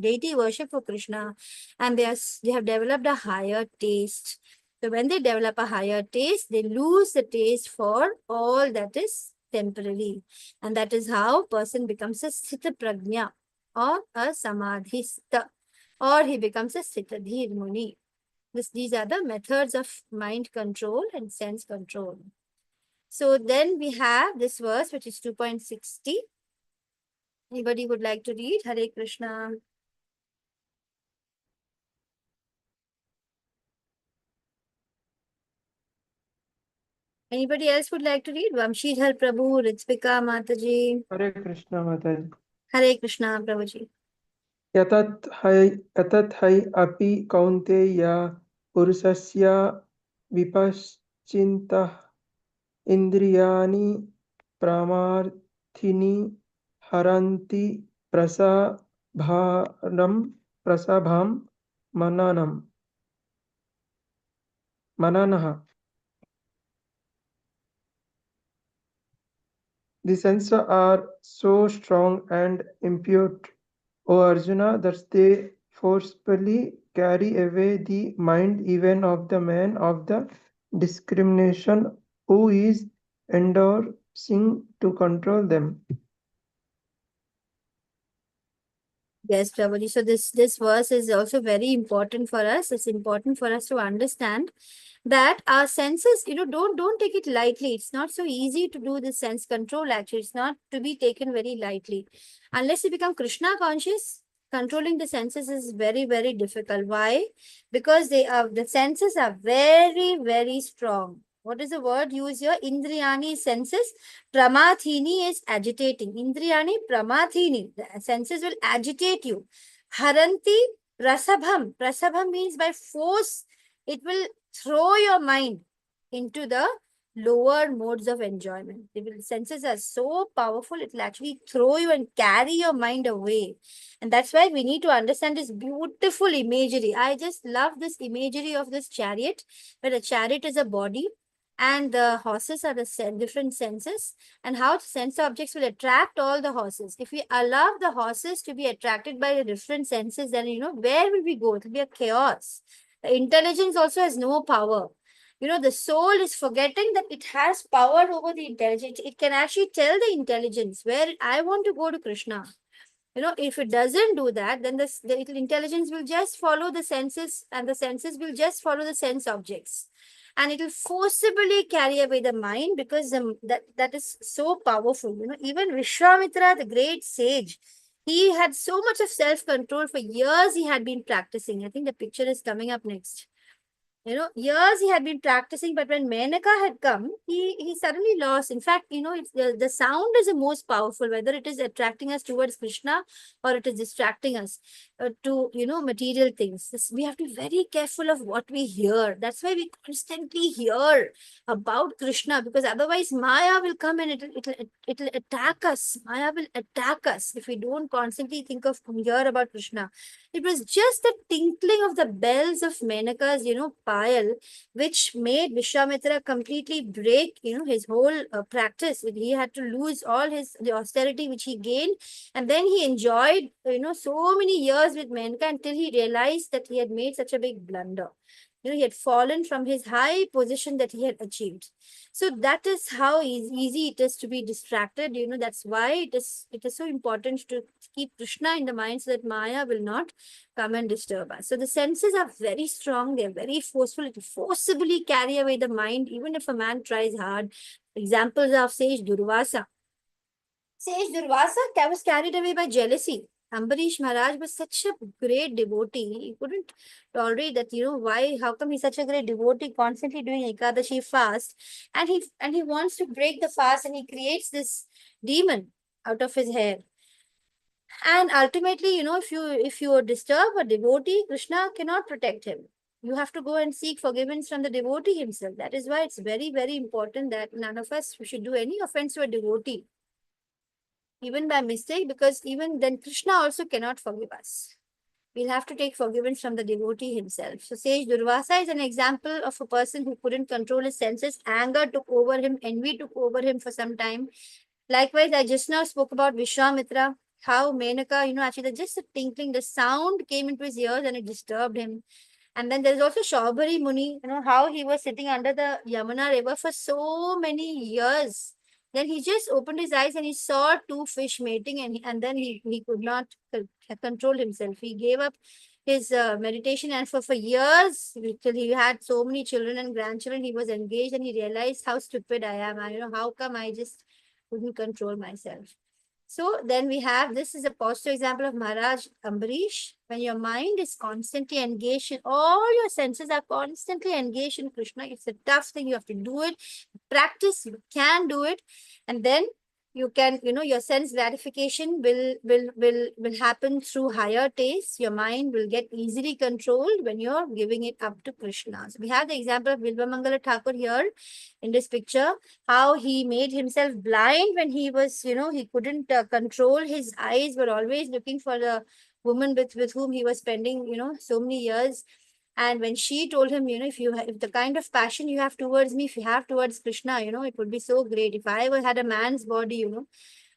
deity worship for Krishna. And they have developed a higher taste. So when they develop a higher taste, they lose the taste for all that is temporary. And that is how person becomes a sthita prajna or a samadhista, or he becomes a sitadhir muni. These are the methods of mind control and sense control. So then we have this verse, which is 2.60. Anybody would like to read? Hare Krishna. Anybody else would like to read? Vamshidhar Prabhu, Ritvika Mataji. Hare Krishna Mataji. Hare Krishna Prabhuji. यतत् है अपि कौन्तेय पुरुषस्य विपश्चिन्तः इन्द्रियाणि प्रमार्थिनि हरन्ति प्रसभां मननः. The senses are so strong and impure, O Arjuna, that they forcefully carry away the mind even of the man of the discrimination who is endorsing to control them. Yes, Prabhuji. So this verse is also very important for us. It's important for us to understand that our senses, don't take it lightly. It's not so easy to do this sense control. Actually, it's not to be taken very lightly. Unless you become Krishna conscious, controlling the senses is very, very difficult. Why? Because the senses are very, very strong. What is the word used here? Indriyani, senses. Pramathini is agitating. Indriyani, pramathini. The senses will agitate you. Haranti, prasabham. Prasabham means by force, it will throw your mind into the lower modes of enjoyment. The senses are so powerful, it will actually throw you and carry your mind away. And that's why we need to understand this beautiful imagery. I just love this imagery of this chariot, where the chariot is a body and the horses are the different senses, and how sense objects will attract all the horses. If we allow the horses to be attracted by the different senses, then, where will we go? It will be a chaos. The intelligence also has no power. The soul is forgetting that it has power over the intelligence. It can actually tell the intelligence where I want to go to Krishna. If it doesn't do that, then the intelligence will just follow the senses, and the senses will just follow the sense objects. And it will forcibly carry away the mind, because that is so powerful. Even Vishwamitra, the great sage, he had so much of self-control. For years he had been practicing. I think the picture is coming up next. Years he had been practicing, but when Menaka had come, he suddenly lost. In fact, it's the sound is the most powerful, whether it is attracting us towards Krishna or it is distracting us to, material things. We have to be very careful of what we hear. That's why we constantly hear about Krishna, because otherwise Maya will come and it'll attack us. Maya will attack us if we don't constantly hear about Krishna. It was just the tinkling of the bells of Menaka's, payal, which made Vishwamitra completely break, his whole practice. He had to lose all the austerity which he gained, and then he enjoyed, so many years with Menaka until he realized that he had made such a big blunder. He had fallen from his high position that he had achieved. So that is how easy it is to be distracted. That's why it is so important to keep Krishna in the mind so that Maya will not come and disturb us. So the senses are very strong. They're very forceful. It will forcibly carry away the mind, even if a man tries hard. Examples of sage Durvasa. Sage Durvasa was carried away by jealousy. Ambarish Maharaj was such a great devotee. He couldn't tolerate that, why, how come he's such a great devotee, constantly doing Ekadashi fast, and he wants to break the fast, and he creates this demon out of his hair. And ultimately, if you disturb a devotee, Krishna cannot protect him. You have to go and seek forgiveness from the devotee himself. That is why it's very, very important that none of us should do any offense to a devotee, even by mistake, because even then Krishna also cannot forgive us. We'll have to take forgiveness from the devotee himself. So sage Durvasa is an example of a person who couldn't control his senses. Anger took over him, envy took over him for some time. Likewise, I just now spoke about Vishwamitra, how Menaka, actually just the tinkling, the sound came into his ears and it disturbed him. And then there's also Shaubhari Muni, how he was sitting under the Yamuna river for so many years. Then he just opened his eyes and he saw two fish mating, and then he could not control himself. He gave up his meditation, and for years, till he had so many children and grandchildren, he was engaged, and he realized how stupid I am. How come I just couldn't control myself? So then we have, this is a positive example of Maharaj Ambarish. When your mind is constantly engaged, all your senses are constantly engaged in Krishna. It's a tough thing. You have to do it. Practice, you can do it. And then you can, your sense gratification will happen through higher tastes. Your mind will get easily controlled when you're giving it up to Krishna. So we have the example of Bilvamangala Thakur here in this picture, how he made himself blind when he was, he couldn't control his eyes, were always looking for the woman with whom he was spending, so many years. And when she told him, if the kind of passion you have towards me, if you have towards Krishna, it would be so great. If I had a man's body,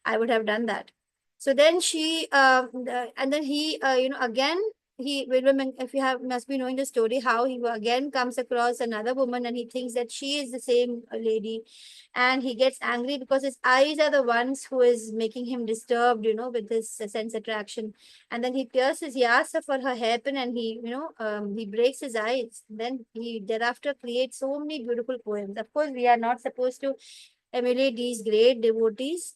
I would have done that. So then and then he, again, if you must be knowing the story, how he again comes across another woman and he thinks that she is the same lady, and he gets angry because his eyes are the ones who is making him disturbed, with this sense attraction. And then he asks her for her hairpin, and he breaks his eyes. Then he thereafter creates so many beautiful poems. Of course, we are not supposed to emulate these great devotees,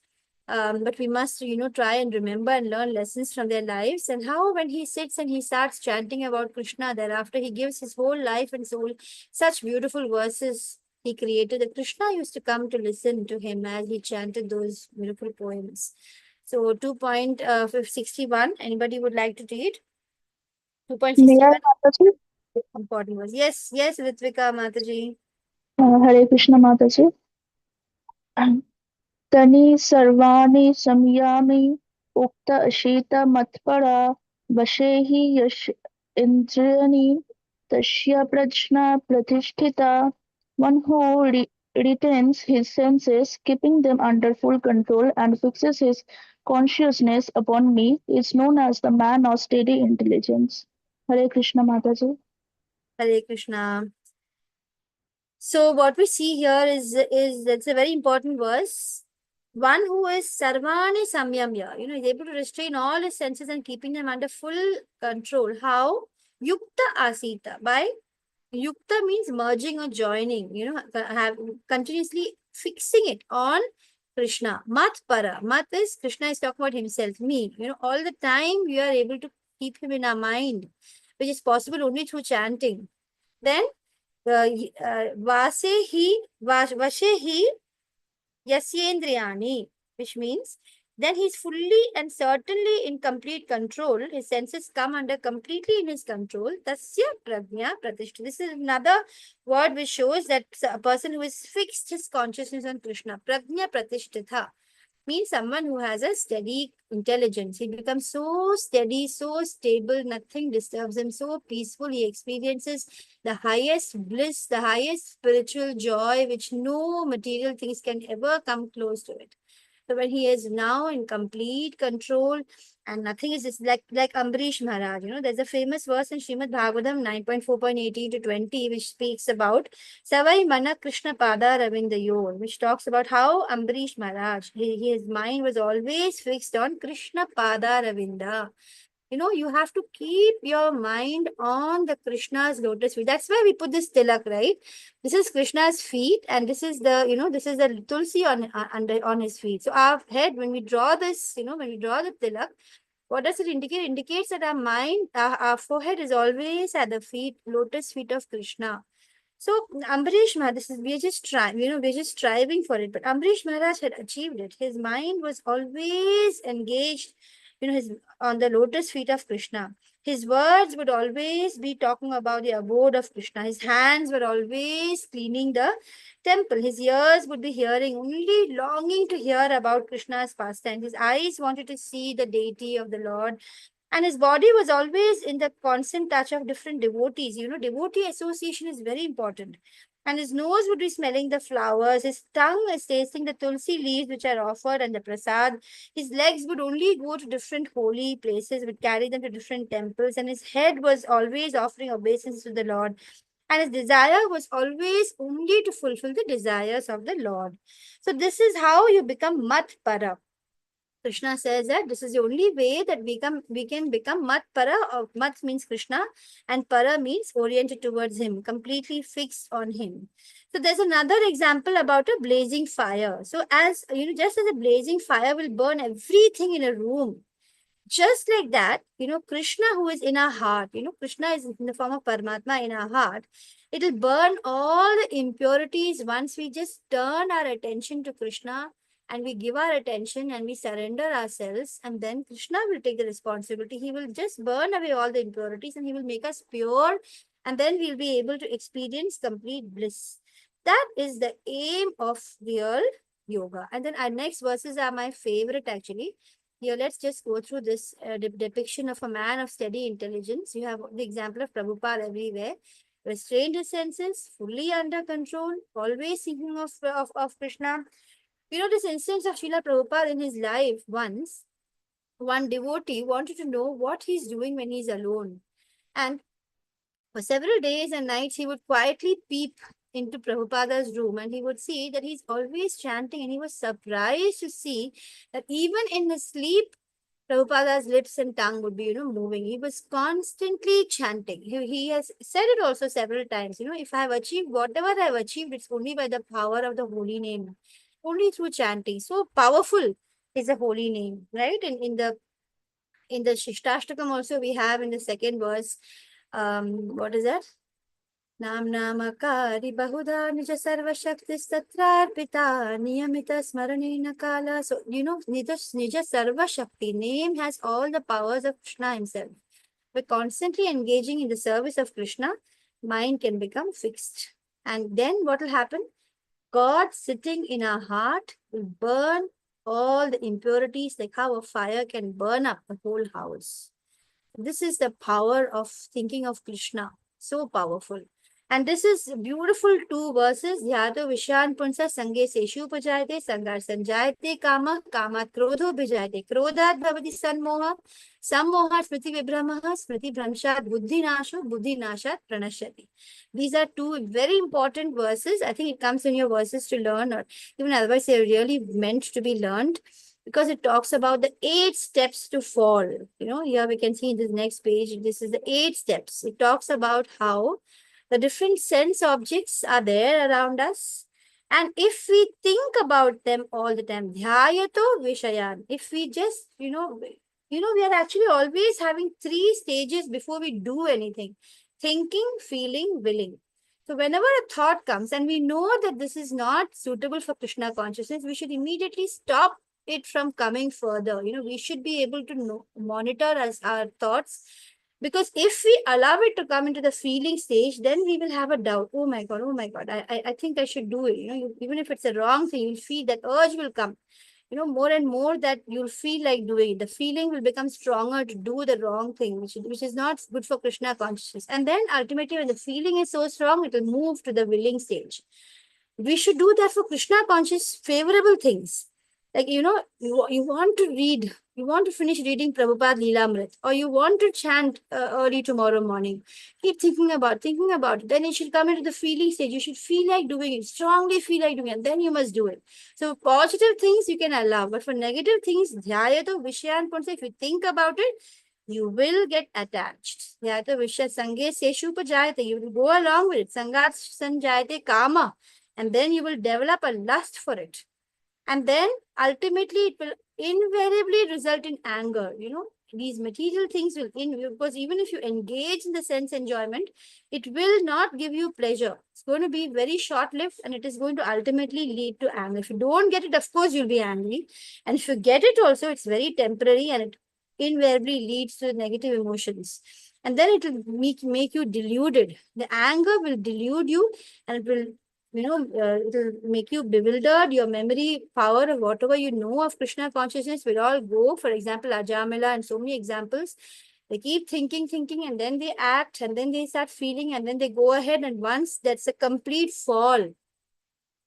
but we must, try and remember and learn lessons from their lives. And how when he sits and he starts chanting about Krishna, thereafter he gives his whole life and soul. Such beautiful verses he created that Krishna used to come to listen to him as he chanted those beautiful poems. So 2.61, anybody would like to read? May I, 2.61, Mataji? important was. Yes, Ritvika Mataji. Hare Krishna Mataji. तनि सर्वाणि संयामि उक्त अशीत मत्परा वशे हि यश इंद्रियाणि तस्य प्रज्ञा प्रतिष्ठिता. One who retains his senses, keeping them under full control, and fixes his consciousness upon me is known as the man of steady intelligence. Hare Krishna Mataji. Hare Krishna. So what we see here is that's a very important verse. One who is sarvani samyamya, is able to restrain all his senses and keeping them under full control. How? Yukta asita. By yukta means merging or joining, have continuously fixing it on Krishna. Mat para. Mat is Krishna is talking about himself, me. All the time we are able to keep him in our mind, which is possible only through chanting. Then vashe hi yasyendriyani, which means then he's fully and certainly in complete control. His senses come under completely in his control. Tasya prajna pratishtha. This is another word which shows that a person who has fixed his consciousness on Krishna. Prajna pratishtha means someone who has a steady intelligence. He becomes so steady, so stable, nothing disturbs him, so peaceful. He experiences the highest bliss, the highest spiritual joy, which no material things can ever come close to it. So when he is now in complete control and nothing is just like Ambarish Maharaj, there's a famous verse in Srimad Bhagavatam 9.4.18 to 20, which speaks about Savai Mana Krishna Pada Ravindayor, which talks about how Ambarish Maharaj, his mind was always fixed on Krishna Pada Ravinda. You have to keep your mind on the Krishna's lotus feet. That's why we put this tilak, right? This is Krishna's feet, and this is this is the tulsi on his feet. So our head, when we draw this, when we draw the tilak, what does it indicate? It indicates that our mind, our forehead is always at the lotus feet of Krishna. So Ambarish Maharaj, we're just trying, we're just striving for it. But Ambarish Maharaj had achieved it. His mind was always engaged, on the lotus feet of Krishna. His words would always be talking about the abode of Krishna. His hands were always cleaning the temple. His ears would be hearing, only longing to hear about Krishna's pastime. His eyes wanted to see the deity of the Lord. And his body was always in the constant touch of different devotees. Devotee association is very important. And his nose would be smelling the flowers. His tongue is tasting the tulsi leaves which are offered and the prasad. His legs would only go to different holy places, would carry them to different temples. And his head was always offering obeisance to the Lord. And his desire was always only to fulfill the desires of the Lord. So this is how you become mat para. Krishna says that this is the only way that we can become mat para. Mat means Krishna and para means oriented towards him, completely fixed on him. So there's another example about a blazing fire. So as just as a blazing fire will burn everything in a room, just like that, Krishna who is in our heart, Krishna is in the form of Paramatma in our heart. It will burn all the impurities once we just turn our attention to Krishna and we give our attention and we surrender ourselves, and then Krishna will take the responsibility. He will just burn away all the impurities and he will make us pure, and then we'll be able to experience complete bliss. That is the aim of real yoga. And then our next verses are my favorite actually. Here, let's just go through this depiction of a man of steady intelligence. You have the example of Prabhupada everywhere. Restrained his senses, fully under control, always thinking of Krishna. This instance of Srila Prabhupada in his life once, one devotee wanted to know what he's doing when he's alone. And for several days and nights, he would quietly peep into Prabhupada's room and he would see that he's always chanting, and he was surprised to see that even in his sleep, Prabhupada's lips and tongue would be, moving. He was constantly chanting. He has said it also several times, if I have achieved whatever I have achieved, it's only by the power of the holy name, only through chanting. So powerful is the holy name, right? And in the Shishtastakam also we have in the second verse, what is that? Nam namakari bahuda nija sarva shakti satrarpita niyamita smaranena kala. So, nija sarva shakti, name has all the powers of Krishna himself. By constantly engaging in the service of Krishna, mind can become fixed. And then what will happen? God sitting in our heart will burn all the impurities, like how a fire can burn up the whole house. This is the power of thinking of Krishna. So powerful. And this is beautiful two verses. Dhyāto Vishan Punsa Sange Seshu Pajayate Sangar Sanjayate Kama Kamat Krodho Bijayate Krodhat Bhavati Sanmoha Sammohat Smriti Vibhramaha Smriti Bhramshat Buddhi Nasho Buddhi Nashat Pranashati. These are two very important verses. I think it comes in your verses to learn, or even otherwise they're really meant to be learned, because it talks about the 8 steps to fall. Here we can see in this next page, this is the 8 steps. It talks about how the different sense objects are there around us. And if we think about them all the time, dhyayato vishayan, if we just, we are actually always having 3 stages before we do anything: thinking, feeling, willing. So whenever a thought comes and we know that this is not suitable for Krishna consciousness, we should immediately stop it from coming further. We should be able to monitor as our thoughts, because if we allow it to come into the feeling stage, then we will have a doubt. Oh my God, I think I should do it. Even if it's a wrong thing, you'll feel that urge will come. More and more that you'll feel like doing it. The feeling will become stronger to do the wrong thing, which is not good for Krishna consciousness. And then ultimately, when the feeling is so strong, it will move to the willing stage. We should do that for Krishna conscious favorable things. Like, you want to read, you want to finish reading Prabhupada Leelamrit, or you want to chant early tomorrow morning. Keep thinking about it. Then it should come into the feeling stage. You should feel like doing it, strongly feel like doing it, and then you must do it. So positive things you can allow, but for negative things, dhyato vishyan punsa, if you think about it, you will get attached. Dhyato vishya sange seshupajayate, you will go along with it. Sangat sanjayate kama, and then you will develop a lust for it. And then ultimately it will invariably result in anger. These material things will, because even if you engage in the sense enjoyment, it will not give you pleasure. It's going to be very short-lived, and it is going to ultimately lead to anger. If you don't get it, of course, you'll be angry. And if you get it also, it's very temporary, and it invariably leads to negative emotions. And then it will make you deluded. The anger will delude you, and it will it will make you bewildered. Your memory power of whatever you know of Krishna consciousness will all go. For example, Ajamila and so many examples. They keep thinking, and then they act, and then they start feeling, and then they go ahead. And once that's a complete fall,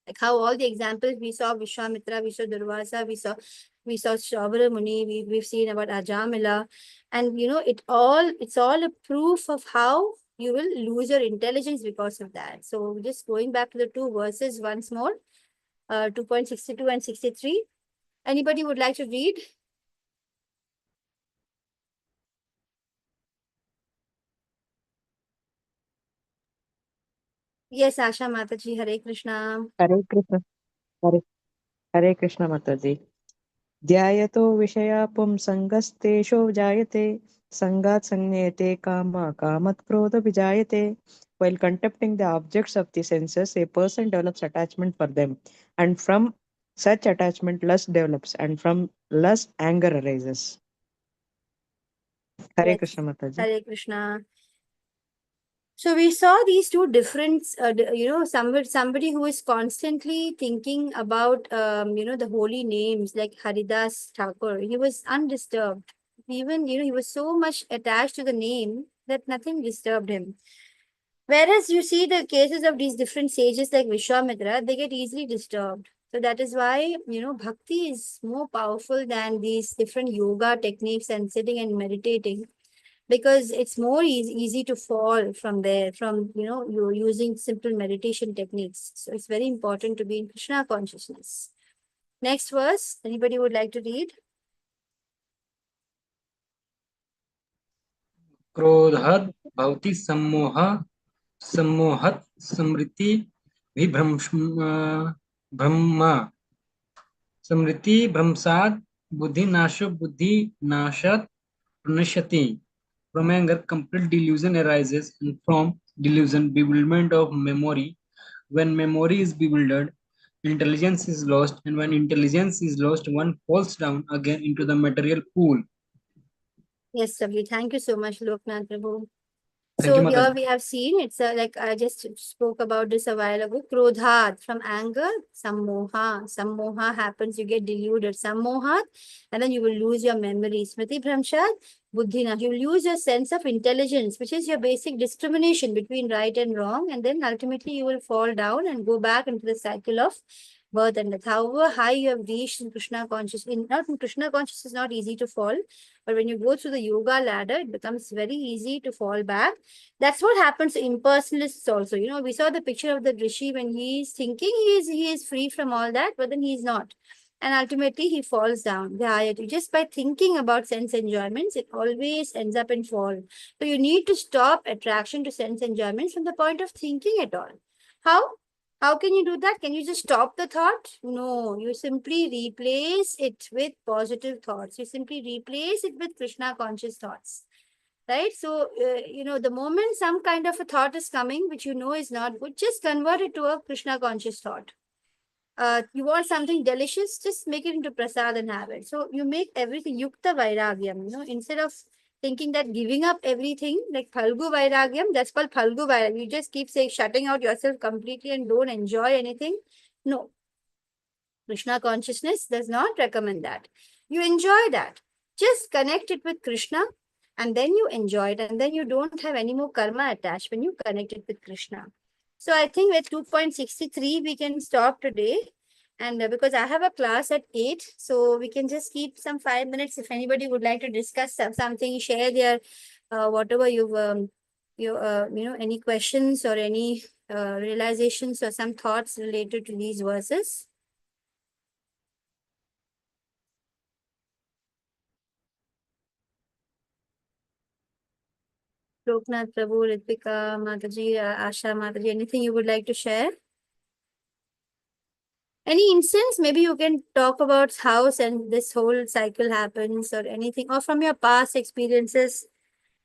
like how all the examples we saw, Vishwamitra, we saw Durvasa, we saw Shravara Muni, we've seen about Ajamila, and it's all a proof of how you will lose your intelligence because of that. So just going back to the two verses once more, 2.62 and 63. Anybody would like to read? Yes, Asha Mataji, Hare Krishna. Hare Krishna. Hare Krishna Mataji. ध्यायतो विषया पुंसङ्गस्तेषो जायते संगात् संज्ञेते कामा कामत् क्रोध विजायते. While contemplating the objects of the senses, a person develops attachment for them, and from such attachment lust develops, and from lust anger arises. Hare Yes, Krishna Mataji. Hare Krishna. So we saw these two different, somebody who is constantly thinking about, the holy names like Haridas Thakur. He was undisturbed. Even, he was so much attached to the name that nothing disturbed him. Whereas you see the cases of these different sages like Vishwamitra, they get easily disturbed. So that is why, bhakti is more powerful than these different yoga techniques and sitting and meditating, because it's more easy to fall from there, from you're using simple meditation techniques. So it's very important to be in Krishna consciousness. Next verse, anybody would like to read? क्रोधः भवति सम्मोहत् स्मृति ब्रह्म स्मृति भ्रंशात् बुद्धिनाशात् प्रणश्यति. From anger, complete delusion arises, and from delusion, bewilderment of memory. When memory is bewildered, intelligence is lost, and when intelligence is lost, one falls down again into the material pool. Yes, Sabhi. Thank you so much, Loknath Prabhu. Thank So you, here Mataji. we have seen, it's like I just spoke about this a while ago. Krodhat, from anger, sammoha. Sammoha happens, you get deluded. Sammohat, and then you will lose your memory. Smriti Bhramshat, buddhina. You will lose your sense of intelligence, which is your basic discrimination between right and wrong. And then ultimately you will fall down and go back into the cycle of birth and death. However high you have reached in Krishna consciousness, not in Krishna consciousness is not easy to fall. But when you go through the yoga ladder, it becomes very easy to fall back. That's what happens to impersonalists also. We saw the picture of the Rishi when he is thinking he is free from all that, but then he's not. And ultimately he falls down. Just by thinking about sense enjoyments, it always ends up in fall. So you need to stop attraction to sense enjoyments from the point of thinking at all. How? How can you do that? Can you just stop the thought? No, you simply replace it with positive thoughts. You simply replace it with Krishna conscious thoughts. right? So, the moment some kind of a thought is coming, which you know is not good, just convert it to a Krishna conscious thought. You want something delicious, just make it into prasad and have it. So you make everything yukta vairagyam, instead of thinking that giving up everything, like Phalgu vairagyam, that's called Phalgu vairagyam. You just keep saying, shutting out yourself completely and don't enjoy anything. No. Krishna consciousness does not recommend that. You enjoy that. Just connect it with Krishna and then you enjoy it, and then you don't have any more karma attached when you connect it with Krishna. So I think with 2.63 we can stop today. And because I have a class at 8, so we can just keep some 5 minutes if anybody would like to discuss something, share their whatever any questions or any realizations or some thoughts related to these verses. Loknath Prabhu, Ritvika, Mataji, Asha, Mataji, anything you would like to share? Any instance, maybe you can talk about how and this whole cycle happens or anything, or from your past experiences.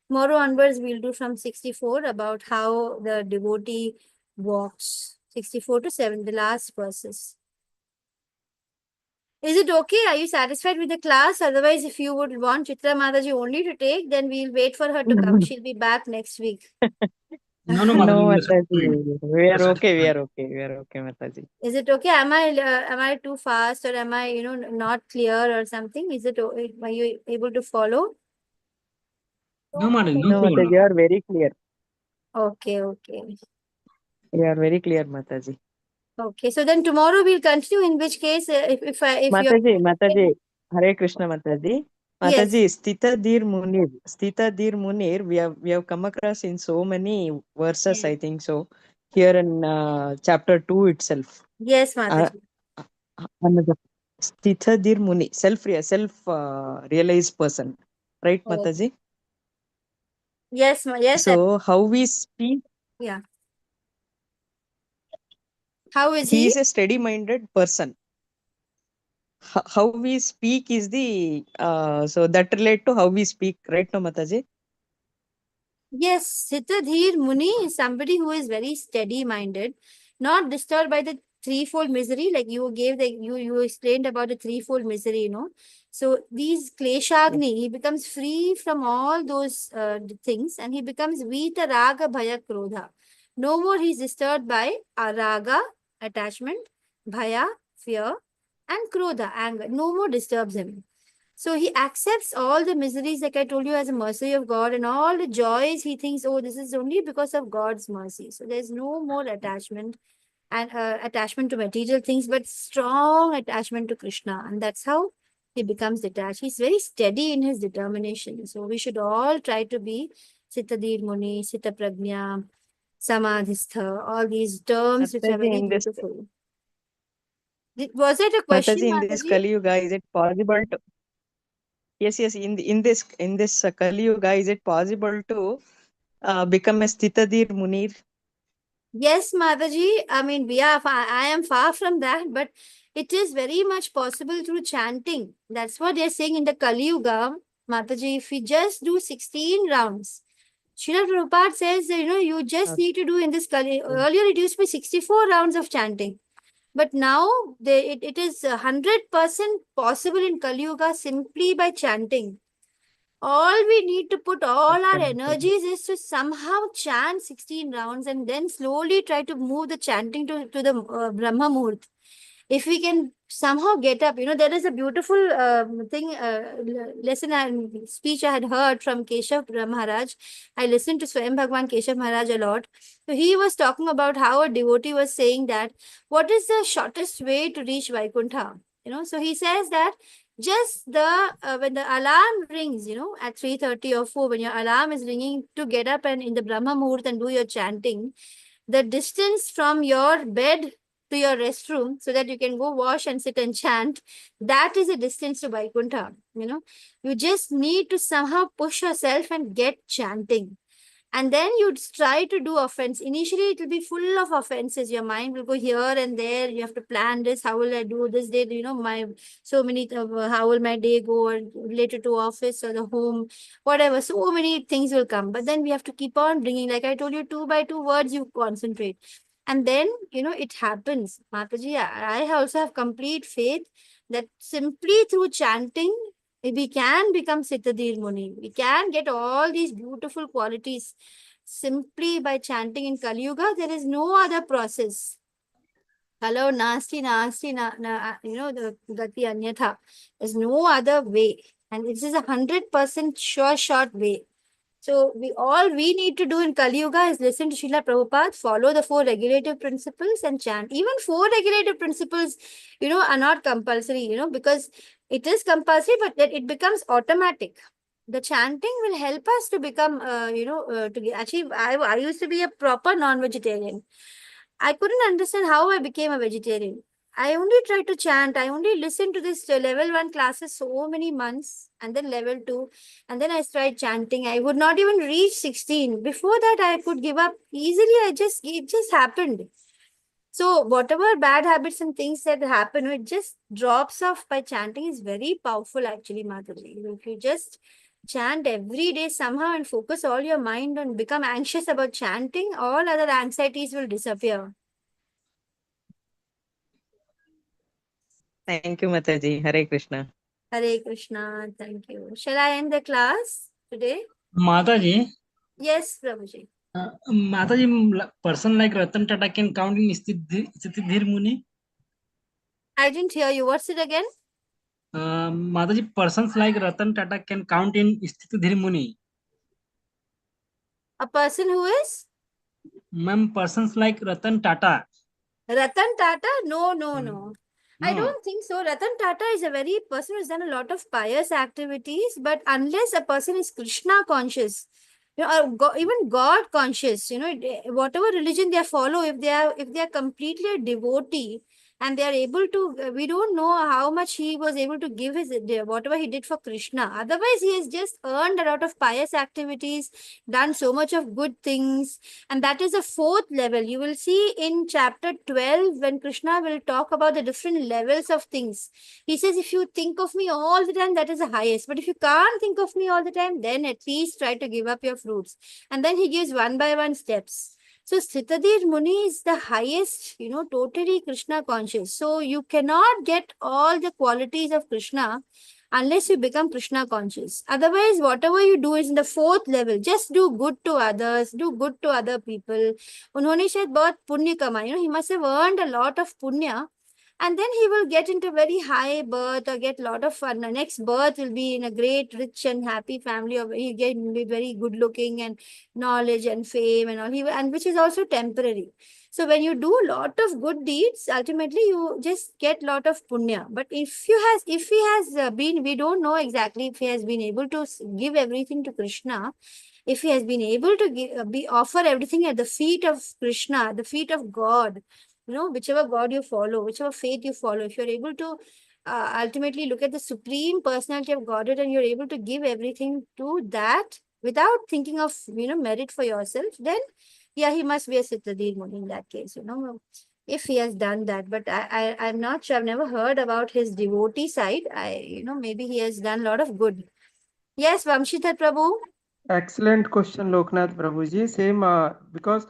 Tomorrow onwards, we'll do from 64 about how the devotee walks. 64 to 7, the last verses. Is it okay? Are you satisfied with the class? Otherwise, if you would want Chitra Mataji only to take, then we'll wait for her to come. She'll be back next week. No, no, No, Mataji, Mataji. We are okay. We satisfied. are okay. We are okay, Mataji. Is it okay? Am I too fast, or am I not clear or something? Is it? Are you able to follow? No, Mataji, no No, Mataji, problem. you are very clear. Okay, okay. You are very clear, Mataji. Okay, so then tomorrow we'll continue. In which case, if you're Mataji, Hare Krishna, Mataji. yes, Mataji, Stita Dhir Munir, we have come across in so many verses, yeah. I think so. Here in chapter 2 itself. Yes, Mataji. Another Stita Dhir Muni, self realized person. Right, Oh, Mataji? yes, yes. So how we speak, Yeah. How is he he? is a steady-minded person. How we speak is the so that relate to how we speak, right, no, Mataji? Yes, Siddhadhir Muni is somebody who is very steady-minded, not disturbed by the threefold misery. Like you explained about the threefold misery, So these kleshagni, he becomes free from all those things, and he becomes Vita Raga Bhaya Krodha. No more he's disturbed by Raga, attachment, Bhaya, fear, and Krodha, anger. No more disturbs him. So he accepts all the miseries, like I told you, as a mercy of God, and all the joys he thinks, oh, this is only because of God's mercy. So there's no more attachment and attachment to material things, but strong attachment to Krishna. And that's how he becomes detached. He's very steady in his determination. So we should all try to be Siddhadir Muni, Siddha Prajna, Samadhistha, all these terms which are Mataji, very in this beautiful. Was it a question, Mataji, in this Mataji? Kali Yuga, is it possible to yes, in this Kali Yuga, is it possible to become a Stitadir Munir? Yes, Mataji. I mean, I am far from that, but it is very much possible through chanting. That's what they're saying in the Kali Yuga, Mataji. If we just do 16 rounds, Srila Prabhupada says that, you just need to do in this Kali. Earlier, it used to be 64 rounds of chanting. But now, it is 100% possible in Kali Yuga simply by chanting. All we need to put all our energies is to somehow chant 16 rounds and then slowly try to move the chanting to the Brahma Muhurt. If we can somehow get up, there is a beautiful lesson and speech I had heard from Keshav Maharaj. I listened to Swayam Bhagwan Keshav Maharaj a lot. So he was talking about how a devotee was saying that, what is the shortest way to reach Vaikuntha? So he says that just when the alarm rings, at 3:30 or 4, when your alarm is ringing to get up and in the Brahma Muhurt and do your chanting, the distance from your bed to your restroom so that you can go wash and sit and chant, that is a distance to Vaikuntha. You just need to somehow push yourself and get chanting. And then you'd try to do offense. Initially, it will be full of offenses. Your mind will go here and there. You have to plan this. How will I do this day? How will my day go related to office or the home, whatever. So many things will come. But then we have to keep on bringing, like I told you, 2 by 2 words you concentrate. And then, it happens. Mataji, I also have complete faith that simply through chanting, we can become Siddhadir Muni. We can get all these beautiful qualities simply by chanting in Kali Yuga. There is no other process. Hello, nasti, the gati anyatha. There's no other way. And this is 100% sure short way. So we need to do in Kali Yuga is listen to Srila Prabhupada, follow the 4 regulative principles and chant. Even 4 regulative principles, are not compulsory, because it is compulsory, but that it becomes automatic. The chanting will help us to become, to achieve. I used to be a proper non-vegetarian. I couldn't understand how I became a vegetarian. I only tried to chant. I only listened to this level 1 classes so many months, and then level 2, and then I started chanting. I would not even reach 16. Before that, I could give up easily. It just happened. So whatever bad habits and things that happen, it just drops off by chanting is very powerful actually, Madhuri. If you just chant every day somehow and focus all your mind and become anxious about chanting, all other anxieties will disappear. Thank you, Mataji. Hare Krishna. Hare Krishna. Thank you. Shall I end the class today? Mataji, Yes, Prabhuji. Mataji, person like Ratan Tata can count in Siddhir Muni. I didn't hear you. What's it again? Mataji, persons like Ratan Tata can count in Siddhir Muni. A person who is? Ma'am, persons like Ratan Tata. Ratan Tata? No, no, no. No. I don't think so. Ratan Tata is a very person who's done a lot of pious activities, but unless a person is Krishna conscious, or even God conscious, whatever religion they follow, if they are completely a devotee and they are able to, we don't know how much he was able to give his whatever he did for Krishna. Otherwise, he has just earned a lot of pious activities, done so much of good things, and that is the 4th level. You will see in chapter 12 when Krishna will talk about the different levels of things. He says, if you think of me all the time, that is the highest. But if you can't think of me all the time, then at least try to give up your fruits. And then he gives 1 by 1 steps. So Siddhadir Muni is the highest, totally Krishna conscious. So you cannot get all the qualities of Krishna unless you become Krishna conscious. Otherwise, whatever you do is in the 4th level. Just do good to others, do good to other people. Unhone shayad bahut punya kamaya. He must have earned a lot of punya. And then he will get into very high birth or get a lot of fun. The next birth will be in a great, rich and happy family, or he get be very good looking and knowledge and fame and all. And which is also temporary. So when you do a lot of good deeds, ultimately you just get a lot of punya. But if he has been, we don't know exactly if he has been able to give everything to Krishna. If he has been able to offer everything at the feet of Krishna, at the feet of God, whichever God you follow, whichever faith you follow, if you're able to ultimately look at the supreme personality of Godhead and you're able to give everything to that without thinking of, merit for yourself, then yeah, he must be a Siddhadir Muni in that case, if he has done that. But I'm not sure. I've never heard about his devotee side. Maybe he has done a lot of good. Yes, Vamshidhar Prabhu. Excellent question, Loknath Prabhuji. Same, because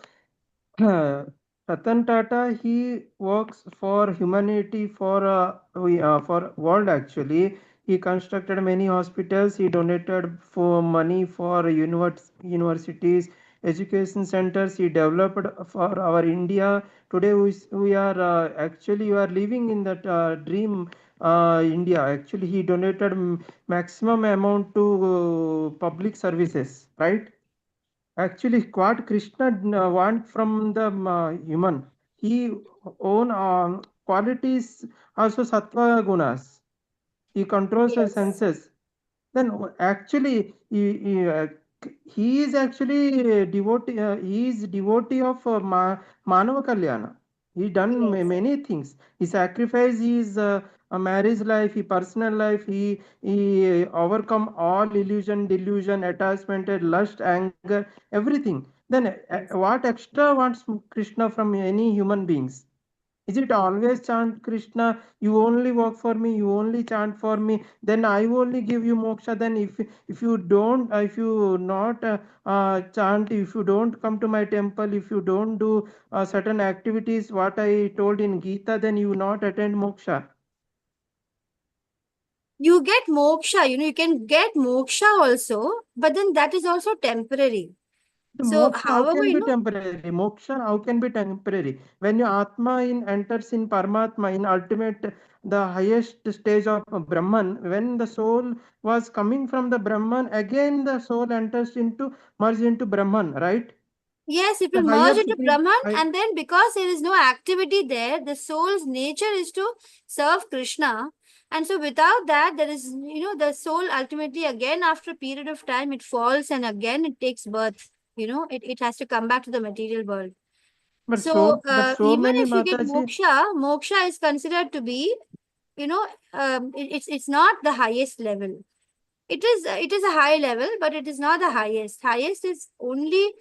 Ratan Tata, he works for humanity, for world actually. He constructed many hospitals. He donated for money for universities, education centers. He developed for our India. Today we are actually you are living in that dream India. Actually, he donated maximum amount to public services, right? Actually, what Krishna want from the human, he own qualities also sattva gunas. He controls the Yes. senses. Then actually, he is actually a devotee. He is devotee of Manava Kalyana. He done Yes. many things. He sacrificed his a marriage life, he personal life, he overcome all illusion, delusion, attachment, lust, anger, everything. Then what extra wants Krishna from any human beings? Is it always chant Krishna, you only work for me, you only chant for me, then I only give you moksha? Then if you don't, if you not chant, if you don't come to my temple, if you don't do certain activities, what I told in Gita, then you not attend moksha. You get moksha, you can get moksha also, but then that is also temporary. The So, moksha how however, can be temporary? Moksha how can be temporary? When your Atma enters in Paramatma, in ultimate, the highest stage of Brahman, when the soul was coming from the Brahman, again the soul enters into, merge into Brahman, right? yes, it The will higher merge into Supreme, Brahman, and then because there is no activity there, the soul's nature is to serve Krishna. And so, without that, there is, the soul ultimately, again, after a period of time, it falls and again it takes birth. It has to come back to the material world. So, but so even many if you get Mataji. moksha is considered to be, it's not the highest level. It is a high level, but it is not the highest. Highest is only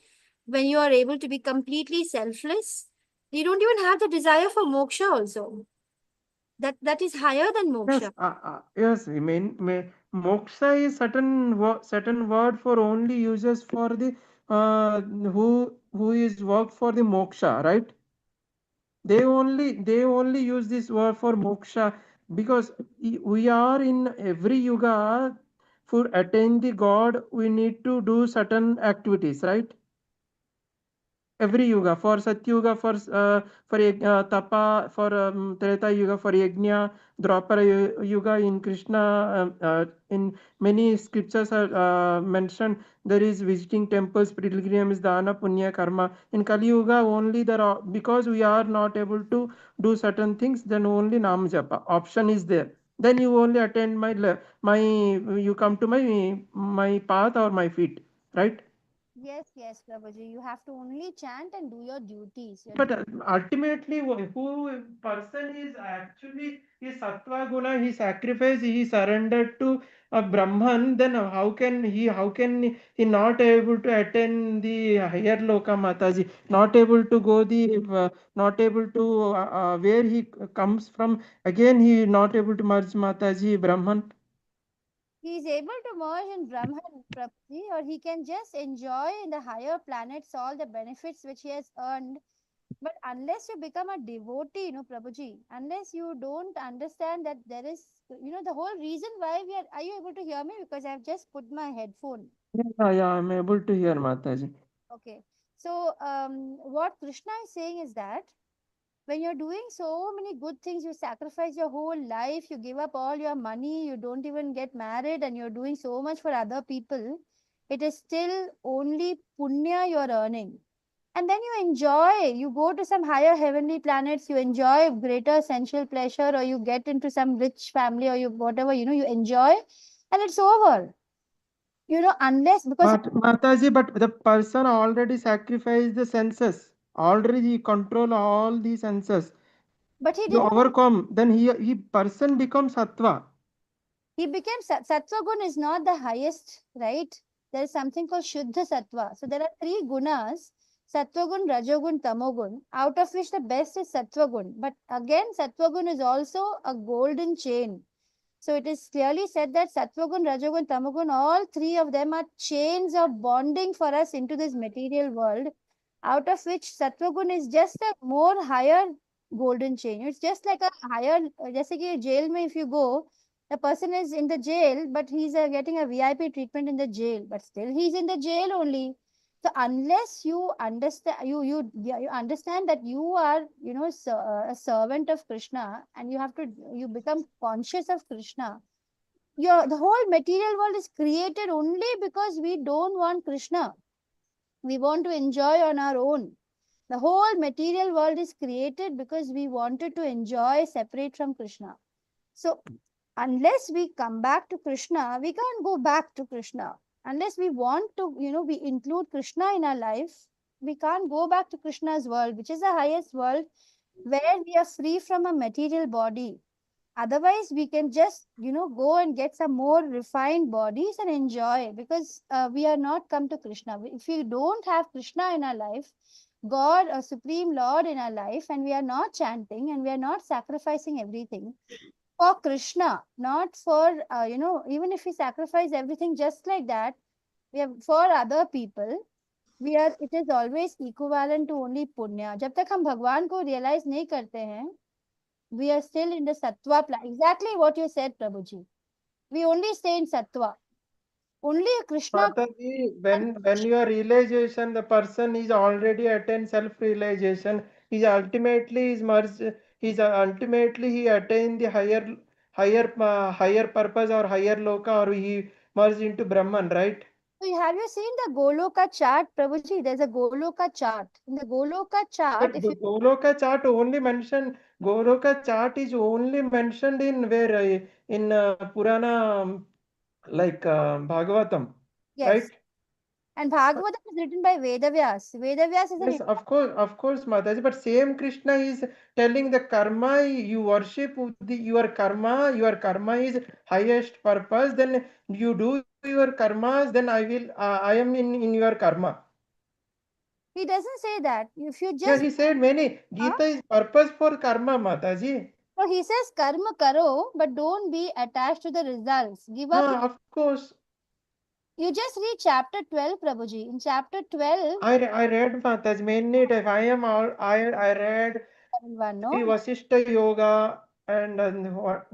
when you are able to be completely selfless. You don't even have the desire for moksha also. That is higher than Yes, moksha. yes. Moksha is certain word for only uses for the who is work for the moksha, right? They only use this word for moksha because we are in every yuga. For attain the God, we need to do certain activities, right? Every yuga, for Satyuga, Tapa, for Treta Yuga, for Yajna, Dwapara Yuga, in Krishna, in many scriptures are mentioned, there is visiting temples, pilgrims, dana, punya, karma. In Kali Yuga, only there are, because we are not able to do certain things, then only Nam Japa option is there. Then you only attend you come to my path or my feet, right? Yes, Prabhuji. You have to only chant and do your duties. But ultimately, who person is actually is sattva guna, he sacrificed, he surrendered to a Brahman, then how can he not able to attain the higher loka, Mataji, not able to go the not able to where he comes from, again he not able to merge, Mataji, Brahman. He is able to merge in Brahman, Prabhuji, or he can just enjoy in the higher planets all the benefits which he has earned. But unless you become a devotee, Prabhuji, unless you don't understand that there is, the whole reason why are you able to hear me? Because I've just put my headphone. Yeah, I'm able to hear, Mataji. Okay. So, what Krishna is saying is that when you're doing so many good things, you sacrifice your whole life, you give up all your money, you don't even get married, and you're doing so much for other people, it is still only punya you're earning. And then you enjoy, you go to some higher heavenly planets, you enjoy greater sensual pleasure, or you get into some rich family, or you whatever, you enjoy, and it's over. Unless because But Mataji, but the person already sacrificed the senses. Already he control all the senses. but he You didn't overcome, then he person becomes sattva. he became sattva gun is not the highest, right? There is something called shuddha sattva. So there are three gunas: sattva gun, rajogun, tamogun, out of which the best is sattva gun. But again, sattva gun is also a golden chain. So it is clearly said that sattva gun, rajogun, tamogun, all three of them are chains of bonding for us into this material world, out of which sattva gun is just a more higher golden chain. It's just like a higher, just like a jail mein if you go, the person is in the jail, but he's getting a VIP treatment in the jail, but still he's in the jail only. So unless you understand, you understand that you are, a servant of Krishna, and you become conscious of Krishna. The whole material world is created only because we don't want Krishna. We want to enjoy on our own. The whole material world is created because we wanted to enjoy separate from Krishna. So unless we come back to Krishna, we can't go back to Krishna. Unless we want to, we include Krishna in our life, we can't go back to Krishna's world, which is the highest world where we are free from a material body. Otherwise, we can just, go and get some more refined bodies and enjoy, because we are not come to Krishna. If we don't have Krishna in our life, God, a Supreme Lord in our life, and we are not chanting and we are not sacrificing everything for Krishna, not for, even if we sacrifice everything just like that, we are for other people, it is always equivalent to only punya. जब तक हम भगवान को realize नहीं करते हैं, we are still in the sattva plan. Exactly what you said, Prabhuji. We only stay in sattva. Only Krishna. Mataji, when you are realization, the person is already attained self-realization. He ultimately is merged. Ultimately he attained the higher purpose or higher loka, or he merged into Brahman, right? So have you seen the Goloka chart, Prabhuji? There's a Goloka chart. In the Goloka chart, But if you Goloka chart only mentioned. Goloka chart is only mentioned in where in Purana, like Bhagavatam, yes, right? and Bhagavatam is written by Vedavyas. Vedavyas is Yes, an of course, Mataji. But same Krishna is telling the karma you worship with your karma is highest purpose. Then you do your karmas. Then I am in your karma. he doesn't say that. If you Yeah, just he said many. huh? Gita is purpose for karma, Mataji. So he says karma karo, but don't be attached to the results. Give up. Of course. You just read chapter 12, Prabhuji. In chapter 12, I read Mataji many times. I read one, no? Vasishta Yoga and what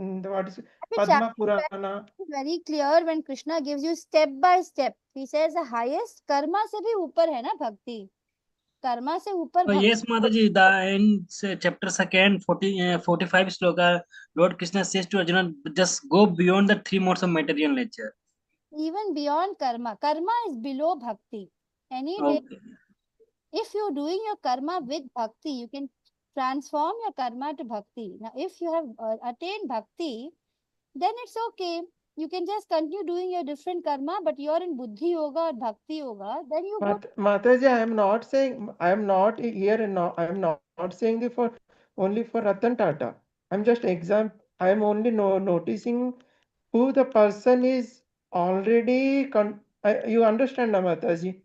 is Chapter Padma 12 Purana. is very clear when Krishna gives you step by step. He says the highest Karma से भी ऊपर है ना भक्ति. कर्मा से ऊपर Yes, Mataji, the in chapter second, 45 sloka, Lord Krishna says to Arjuna, just go beyond the three modes of material nature. even beyond karma. Karma is below bhakti. Any day, Okay. if you're doing your karma with bhakti, you can transform your karma to bhakti. Now, if you have attained bhakti, then it's okay. You can just continue doing your different karma, but you're in buddhi yoga or bhakti yoga, then you go. Mataji, I am not here and now. I am not saying the for only for Ratan Tata. I'm just I am only noticing who the person is already. You understand, na, Mataji?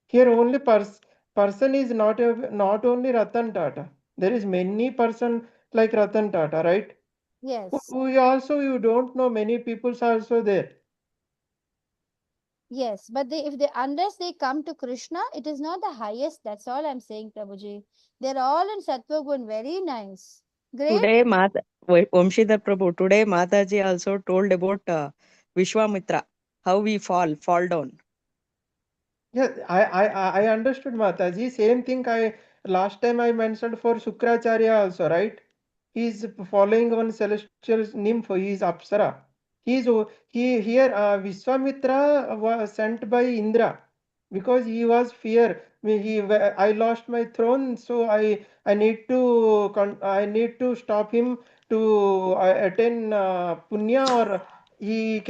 Here only person is not only Ratan Tata. There is many person like Ratan Tata, right? Yes. You don't know many people's also there. Yes, but unless they come to Krishna, it is not the highest. That's all I'm saying, Prabhuji. They're all in Sattva Gun. Very nice. Great. Today, Vamshidhar Prabhu, today Mataji also told about Vishwamitra, how we fall down. Yeah, I understood, Mataji. Same thing last time I mentioned for Shukracharya also, right? He's following one celestial nymph. He is Apsara. He here Vishwamitra was sent by Indra because he was fear. I lost my throne, so I need to stop him to attain punya, or he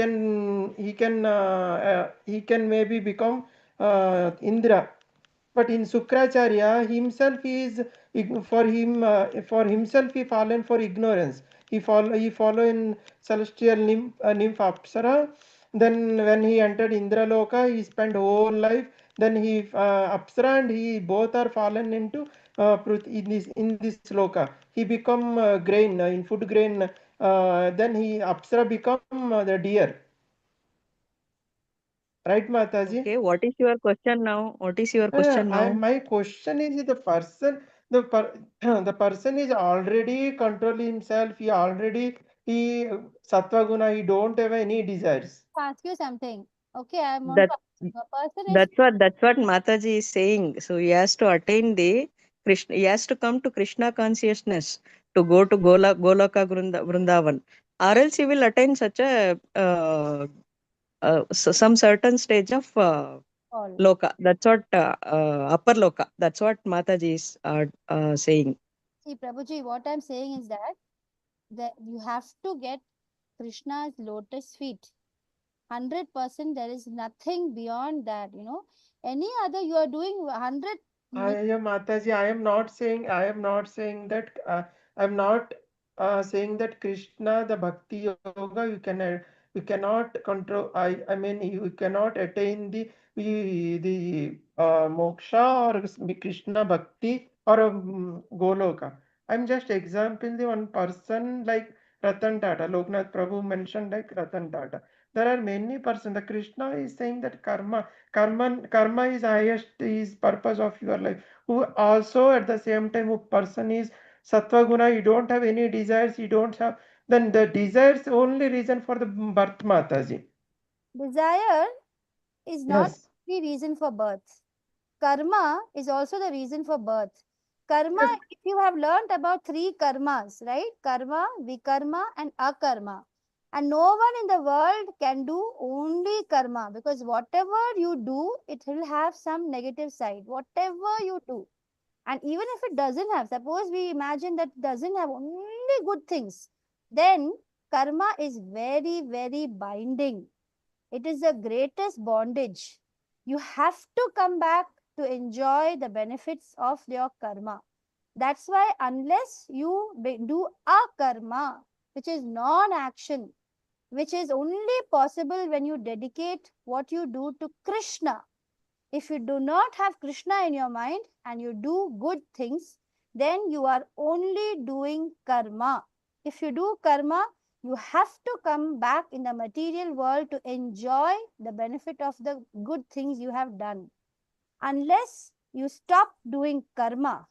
can maybe become Indra. But in Sukracharya, himself is for himself he fallen for ignorance. He follow in celestial nymph Apsara. Then when he entered Indraloka, he spent whole life. Then he Apsara and he both are fallen into in this loka. He become grain in food grain. Then he Apsara become the deer. Right, Mataji? Okay, what is your question now? What is your question now? My question is the person is already controlling himself. He sattva guna. He don't have any desires. Ask you something. Okay, I want That to ask you. A person is that's what Mataji is saying. So he has to attain the Krishna. He has to come to Krishna consciousness to go to Goloka Vrindavan, or else he will attain such a some certain stage of all. loka. That's what upper loka. That's what Mataji is saying. See, Prabhuji, what I'm saying is that you have to get Krishna's lotus feet. 100%, there is nothing beyond that, Any other, you are doing 100. Mataji, I am not saying that. I'm not saying that Krishna, the Bhakti Yoga, you cannot control. I mean, you cannot attain the moksha or Krishna Bhakti or Goloka. I'm just example the one person like Ratan Tata. Loknath Prabhu mentioned like Ratan Tata. There are many persons. The Krishna is saying that karma is highest is purpose of your life. Who also at the same time, who person is Sattva guna, you don't have any desires, you don't have, then the desires only reason for the birth, Mataji. Desire is not Yes. the reason for birth. Karma is also the reason for birth. Karma, Yes. if you have learned about three karmas, right? Karma, vikarma, and akarma. And no one in the world can do only karma, because whatever you do, it will have some negative side. Whatever you do. And even if it doesn't have, suppose we imagine that it doesn't have only good things, then karma is very, very binding. It is the greatest bondage. You have to come back to enjoy the benefits of your karma. That's why, unless you do a karma, which is non action, which is only possible when you dedicate what you do to Krishna. If you do not have Krishna in your mind and you do good things, then you are only doing karma. If you do karma, you have to come back in the material world to enjoy the benefit of the good things you have done. Unless you stop doing karma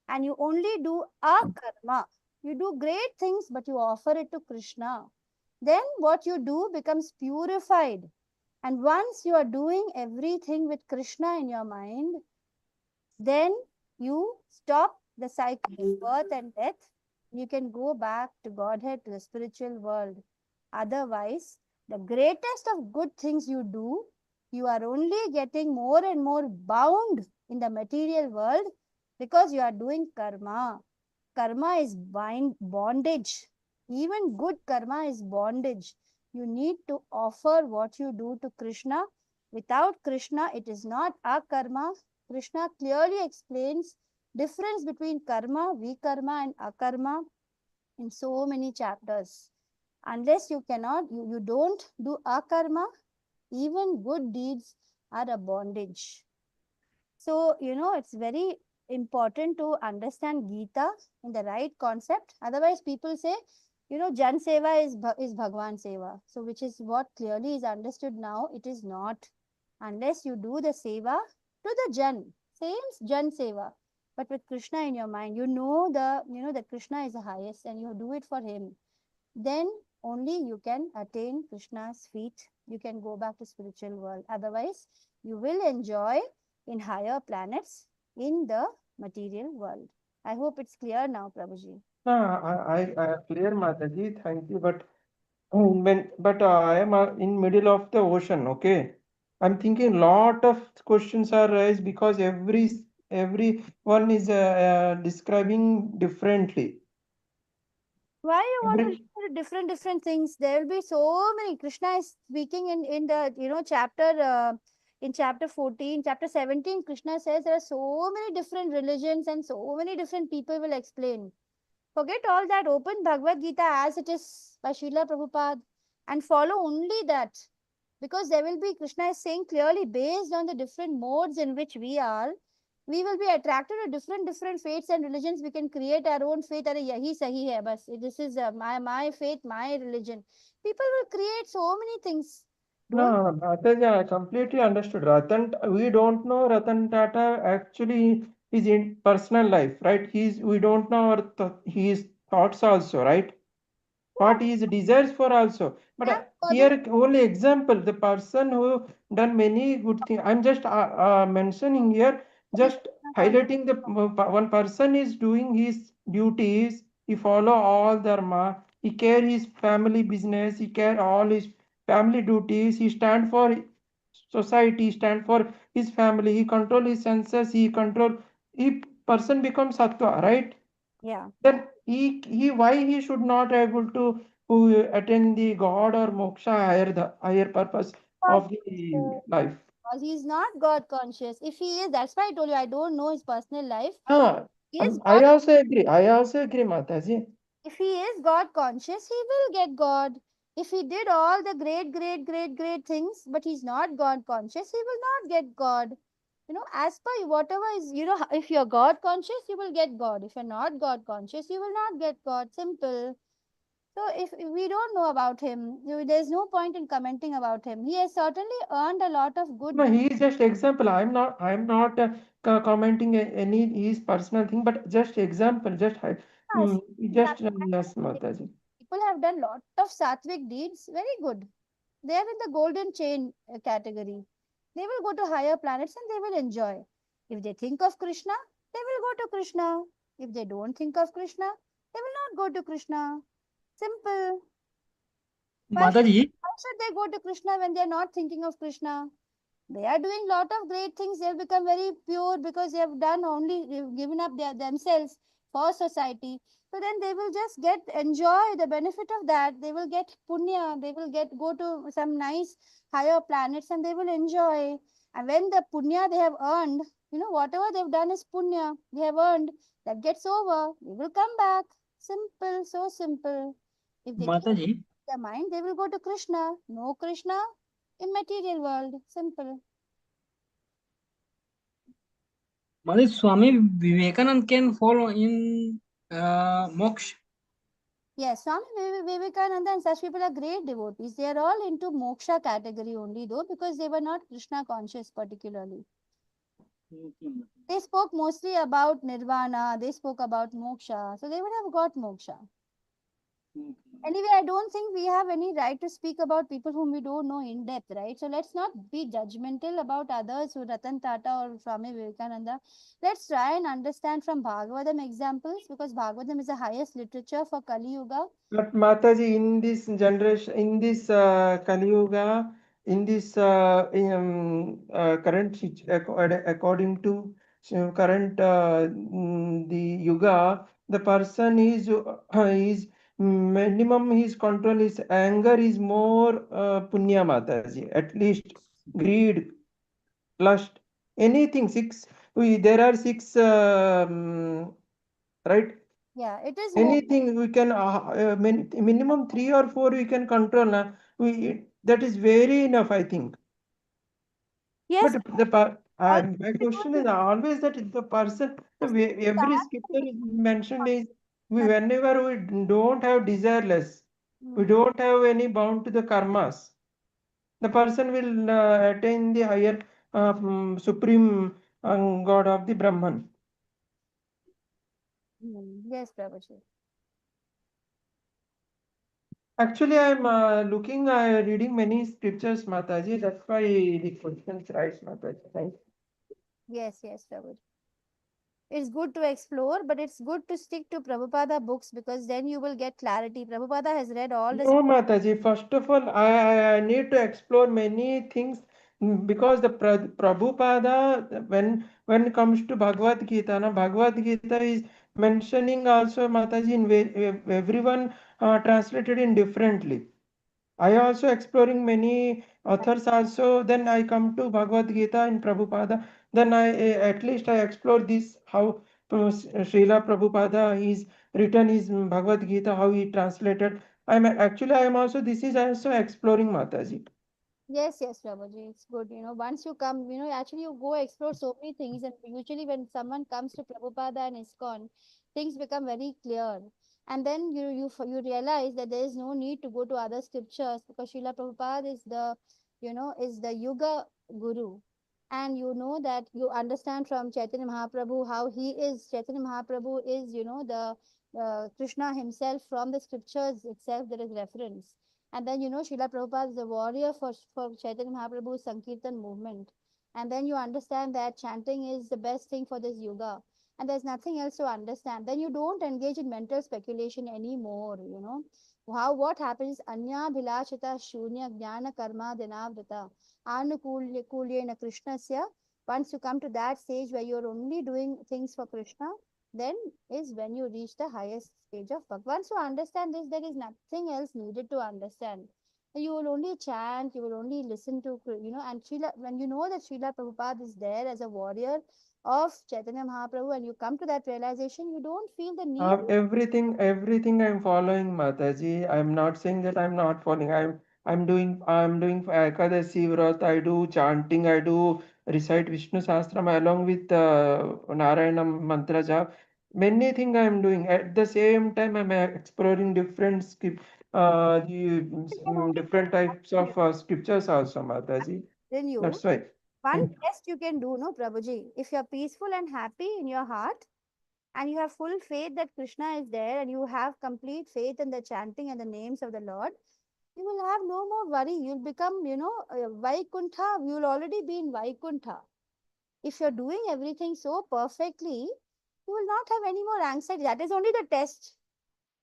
and you only do a karma, you do great things but you offer it to Krishna, then what you do becomes purified. And once you are doing everything with Krishna in your mind, then you stop the cycle of birth and death. You can go back to Godhead, to the spiritual world. Otherwise, the greatest of good things you do, you are only getting more and more bound in the material world because you are doing karma. Karma is bondage. Even good karma is bondage. You need to offer what you do to Krishna. Without Krishna, it is not a karma. Krishna clearly explains difference between karma, vikarma, and akarma in so many chapters. Unless you don't do akarma, even good deeds are a bondage. So, it's very important to understand Gita in the right concept. Otherwise, people say, Jan Seva is Bhagwan Seva. So, which is what clearly is understood now. It is not. Unless you do the Seva to the Jan. Same Jan Seva. But with Krishna in your mind, that Krishna is the highest and you do it for him. Then only you can attain Krishna's feet. You can go back to spiritual world. Otherwise, you will enjoy in higher planets in the material world. I hope it's clear now, Prabhuji. I clear, Mataji. Thank you. But I am in middle of the ocean. Okay, I'm thinking lot of questions are raised because every one is describing differently. Why you want to Every listen to different things? There will be so many. Krishna is speaking in the chapter in chapter 14, chapter 17. Krishna says there are so many different religions and so many different people will explain. Forget all that. Open Bhagavad Gita as it is by Srila Prabhupada and follow only that. Because there will be, Krishna is saying clearly, based on the different modes in which we are, we will be attracted to different faiths and religions. We can create our own faith. Are yahi sahi hai bas. This is my faith, my religion. People will create so many things. Don't. No, Mataji, I completely understood. We don't know Ratan Tata actually his in personal life, right? We don't know his thoughts also, right? What Yeah, his desires for also. But yeah, for them. here only example, the person who done many good things. I'm just mentioning here, Hare just Krishna highlighting the one person is doing his duties. He follow all dharma. He care his family business. He care all his family duties. He stand for society. Stand for his family. He control his senses. He control. He person becomes sattva, right? Yeah. Then he why he should not able to attain the God or moksha higher purpose of the life. Because he is not God conscious. If he is, that's why I told you I don't know his personal life. Ah, He is I God. also agree. I also agree, Mataji. If he is God conscious, he will get God. If he did all the great things, but he's not God conscious, he will not get God. You know, as per whatever is, you know, if you're God conscious, you will get God. If you're not God conscious, you will not get God. Simple. So if we don't know about him, there's no point in commenting about him. He has certainly earned a lot of good. No, he is just example. I'm not commenting any his personal thing, but just example. Yes, Just yes, Mataji. people have done lot of sattvic deeds. Very good. They are in the golden chain category. They will go to higher planets and they will enjoy. If they think of Krishna, they will go to Krishna. If they don't think of Krishna, they will not go to Krishna. Simple. Mataji, Why should they go to Krishna when they are not thinking of Krishna? They are doing lot of great things. They have become very pure because they have done only they've given up themselves for society. So then they will just get enjoy the benefit of that. They will get punya. They will get go to some nice higher planets and they will enjoy. And when the punya they have earned, you know, whatever they've done is punya. They have earned. That gets over. They will come back. Simple. So simple. If they keep Mataji, their mind, they will go to Krishna. No Krishna in material world. Simple. Mataji, Swami Vivekanand can follow in moksha. Yes, Swami Vivekananda and such people are great devotees. They are all into moksha category only, though, because they were not Krishna conscious particularly. They spoke mostly about nirvana, they spoke about moksha, so they would have got moksha. Anyway, I don't think we have any right to speak about people whom we don't know in depth, right? So let's not be judgmental about others who Ratan Tata or Swami Vivekananda. Let's try and understand from Bhagavatam examples because Bhagavatam is the highest literature for Kali Yuga. But Mataji, in this generation, in this Kali Yuga, in this current according to current the Yuga, the person is minimum his control is anger is more punya Mataji. At least greed, lust, anything six. There are six right. Yeah, it is more. Anything we can minimum three or four we can control na. That is very enough, I think. Yes, But my question is always that if the person every scripture is mentioned is whenever we don't have desireless, we don't have any bound to the karmas, the person will attain the higher supreme God of the Brahman. Yes, Prabhuji. Actually, I'm looking, reading many scriptures, Mataji. That's why the questions rise, Mataji. Thank you. Yes, yes, Prabhuji. It's good to explore, but it's good to stick to Prabhupada books because then you will get clarity. Prabhupada has read all the. No, Mataji. First of all, I need to explore many things because the Prabhupada, when it comes to Bhagavad Gita, na, Bhagavad Gita is mentioning also, Mataji, in everyone translated in differently. I also exploring many authors also. Then I come to Bhagavad Gita in Prabhupada. Then at least I explore this how Srila Prabhupada is written his Bhagavad Gita, how he translated. I am also this is also exploring Mataji. Yes, yes, Prabhuji. It's good. You know, once you come, you know, actually you go explore so many things, and usually when someone comes to Prabhupada and ISKCON, things become very clear. And then you realize that there is no need to go to other scriptures because Srila Prabhupada is the, you know, is the Yuga Guru. And you know that you understand from Chaitanya Mahaprabhu how he is. Chaitanya Mahaprabhu is, you know, the Krishna himself from the scriptures itself. There is reference. And then, you know, Srila Prabhupada is a warrior for Chaitanya Mahaprabhu's Sankirtan movement. And then you understand that chanting is the best thing for this yoga. And there's nothing else to understand. Then you don't engage in mental speculation anymore, you know. What happens? Anya bhilashita shunya jnana karma dinavrita anukulyena krishnasya. Once you come to that stage where you're only doing things for Krishna, then is when you reach the highest stage of bhakti. Once you understand this, there is nothing else needed to understand. You will only chant, you will only listen to, and Srila, when you know that Srila Prabhupada is there as a warrior of Chaitanya Mahaprabhu, and you come to that realization, you don't feel the need. Everything I'm following, Mataji. I'm not saying that I'm not following. I'm doing Ekadasi Vrat. I do chanting. I do recite Vishnu Sahasram along with Narayana mantra jap. Many things I'm doing. At the same time, I'm exploring different types of scriptures also, Mataji. Then you, That's why. one test you can do, no, Prabhuji, if you're peaceful and happy in your heart, and you have full faith that Krishna is there, and you have complete faith in the chanting and the names of the Lord, you will have no more worry. You'll become, Vaikuntha. You will already be in Vaikuntha. If you're doing everything so perfectly, you will not have any more anxiety. That is only the test.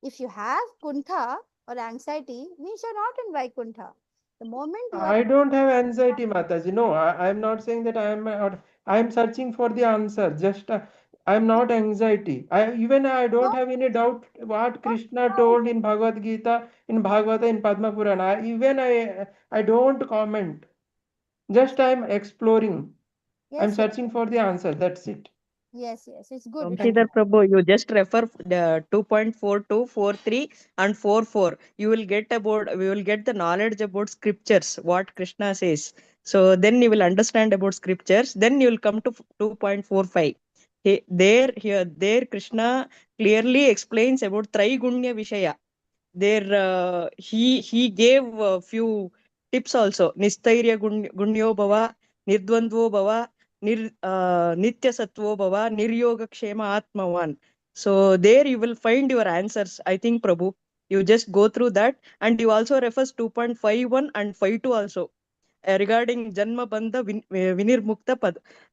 If you have Kuntha or anxiety, means you're not in Vaikuntha. The moment you are, I don't have anxiety, Mataji. No, I'm not saying that I'm searching for the answer. Just I'm not anxiety. I don't no, have any doubt what no, Krishna no. told in Bhagavad Gita, in Bhagavata, in Padma Purana. I don't comment. Just I'm exploring. I'm Yes, yes, searching for the answer. That's it. yes, yes. It's good. It's Thank Sridhar you. Prabhu, you just refer the 2.42, 43 and 44. You will get the knowledge about scriptures, what Krishna says. So then you will understand about scriptures. Then you will come to 2.45. There Krishna clearly explains about Traigunya Vishaya. There he gave a few tips also. Nistairya gunyo bhava, nirdvandvo bhava, nitya sattvo bhava, niryoga kshema atmavan. So there you will find your answers. I think Prabhu, you just go through that, and you also refers 2.51 and 52 also regarding Janma Bandha Vinirmukta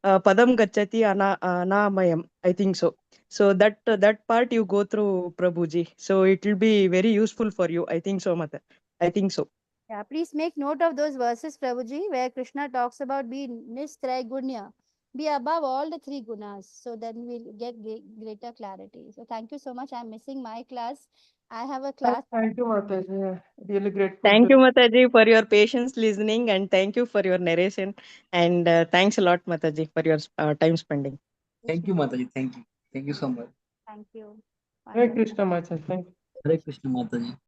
Padam Gachati Anamayam. I think so. So that part you go through, Prabhuji. So it will be very useful for you. I think so, Mata. I think so. Yeah, please make note of those verses, Prabhuji, where Krishna talks about being Nistraygunya, be above all the three gunas. So then we'll get greater clarity. So thank you so much. I'm missing my class. I have a class. Thank you, Mataji. Really grateful Thank to. you, Mataji, for your patience listening, and thank you for your narration. And thanks a lot, Mataji, for your time spending. Thank you, Mataji. Thank you. Thank you so much. Thank you. Hare Wonderful. Krishna, Mataji. Thank you. Hare Krishna, Mataji.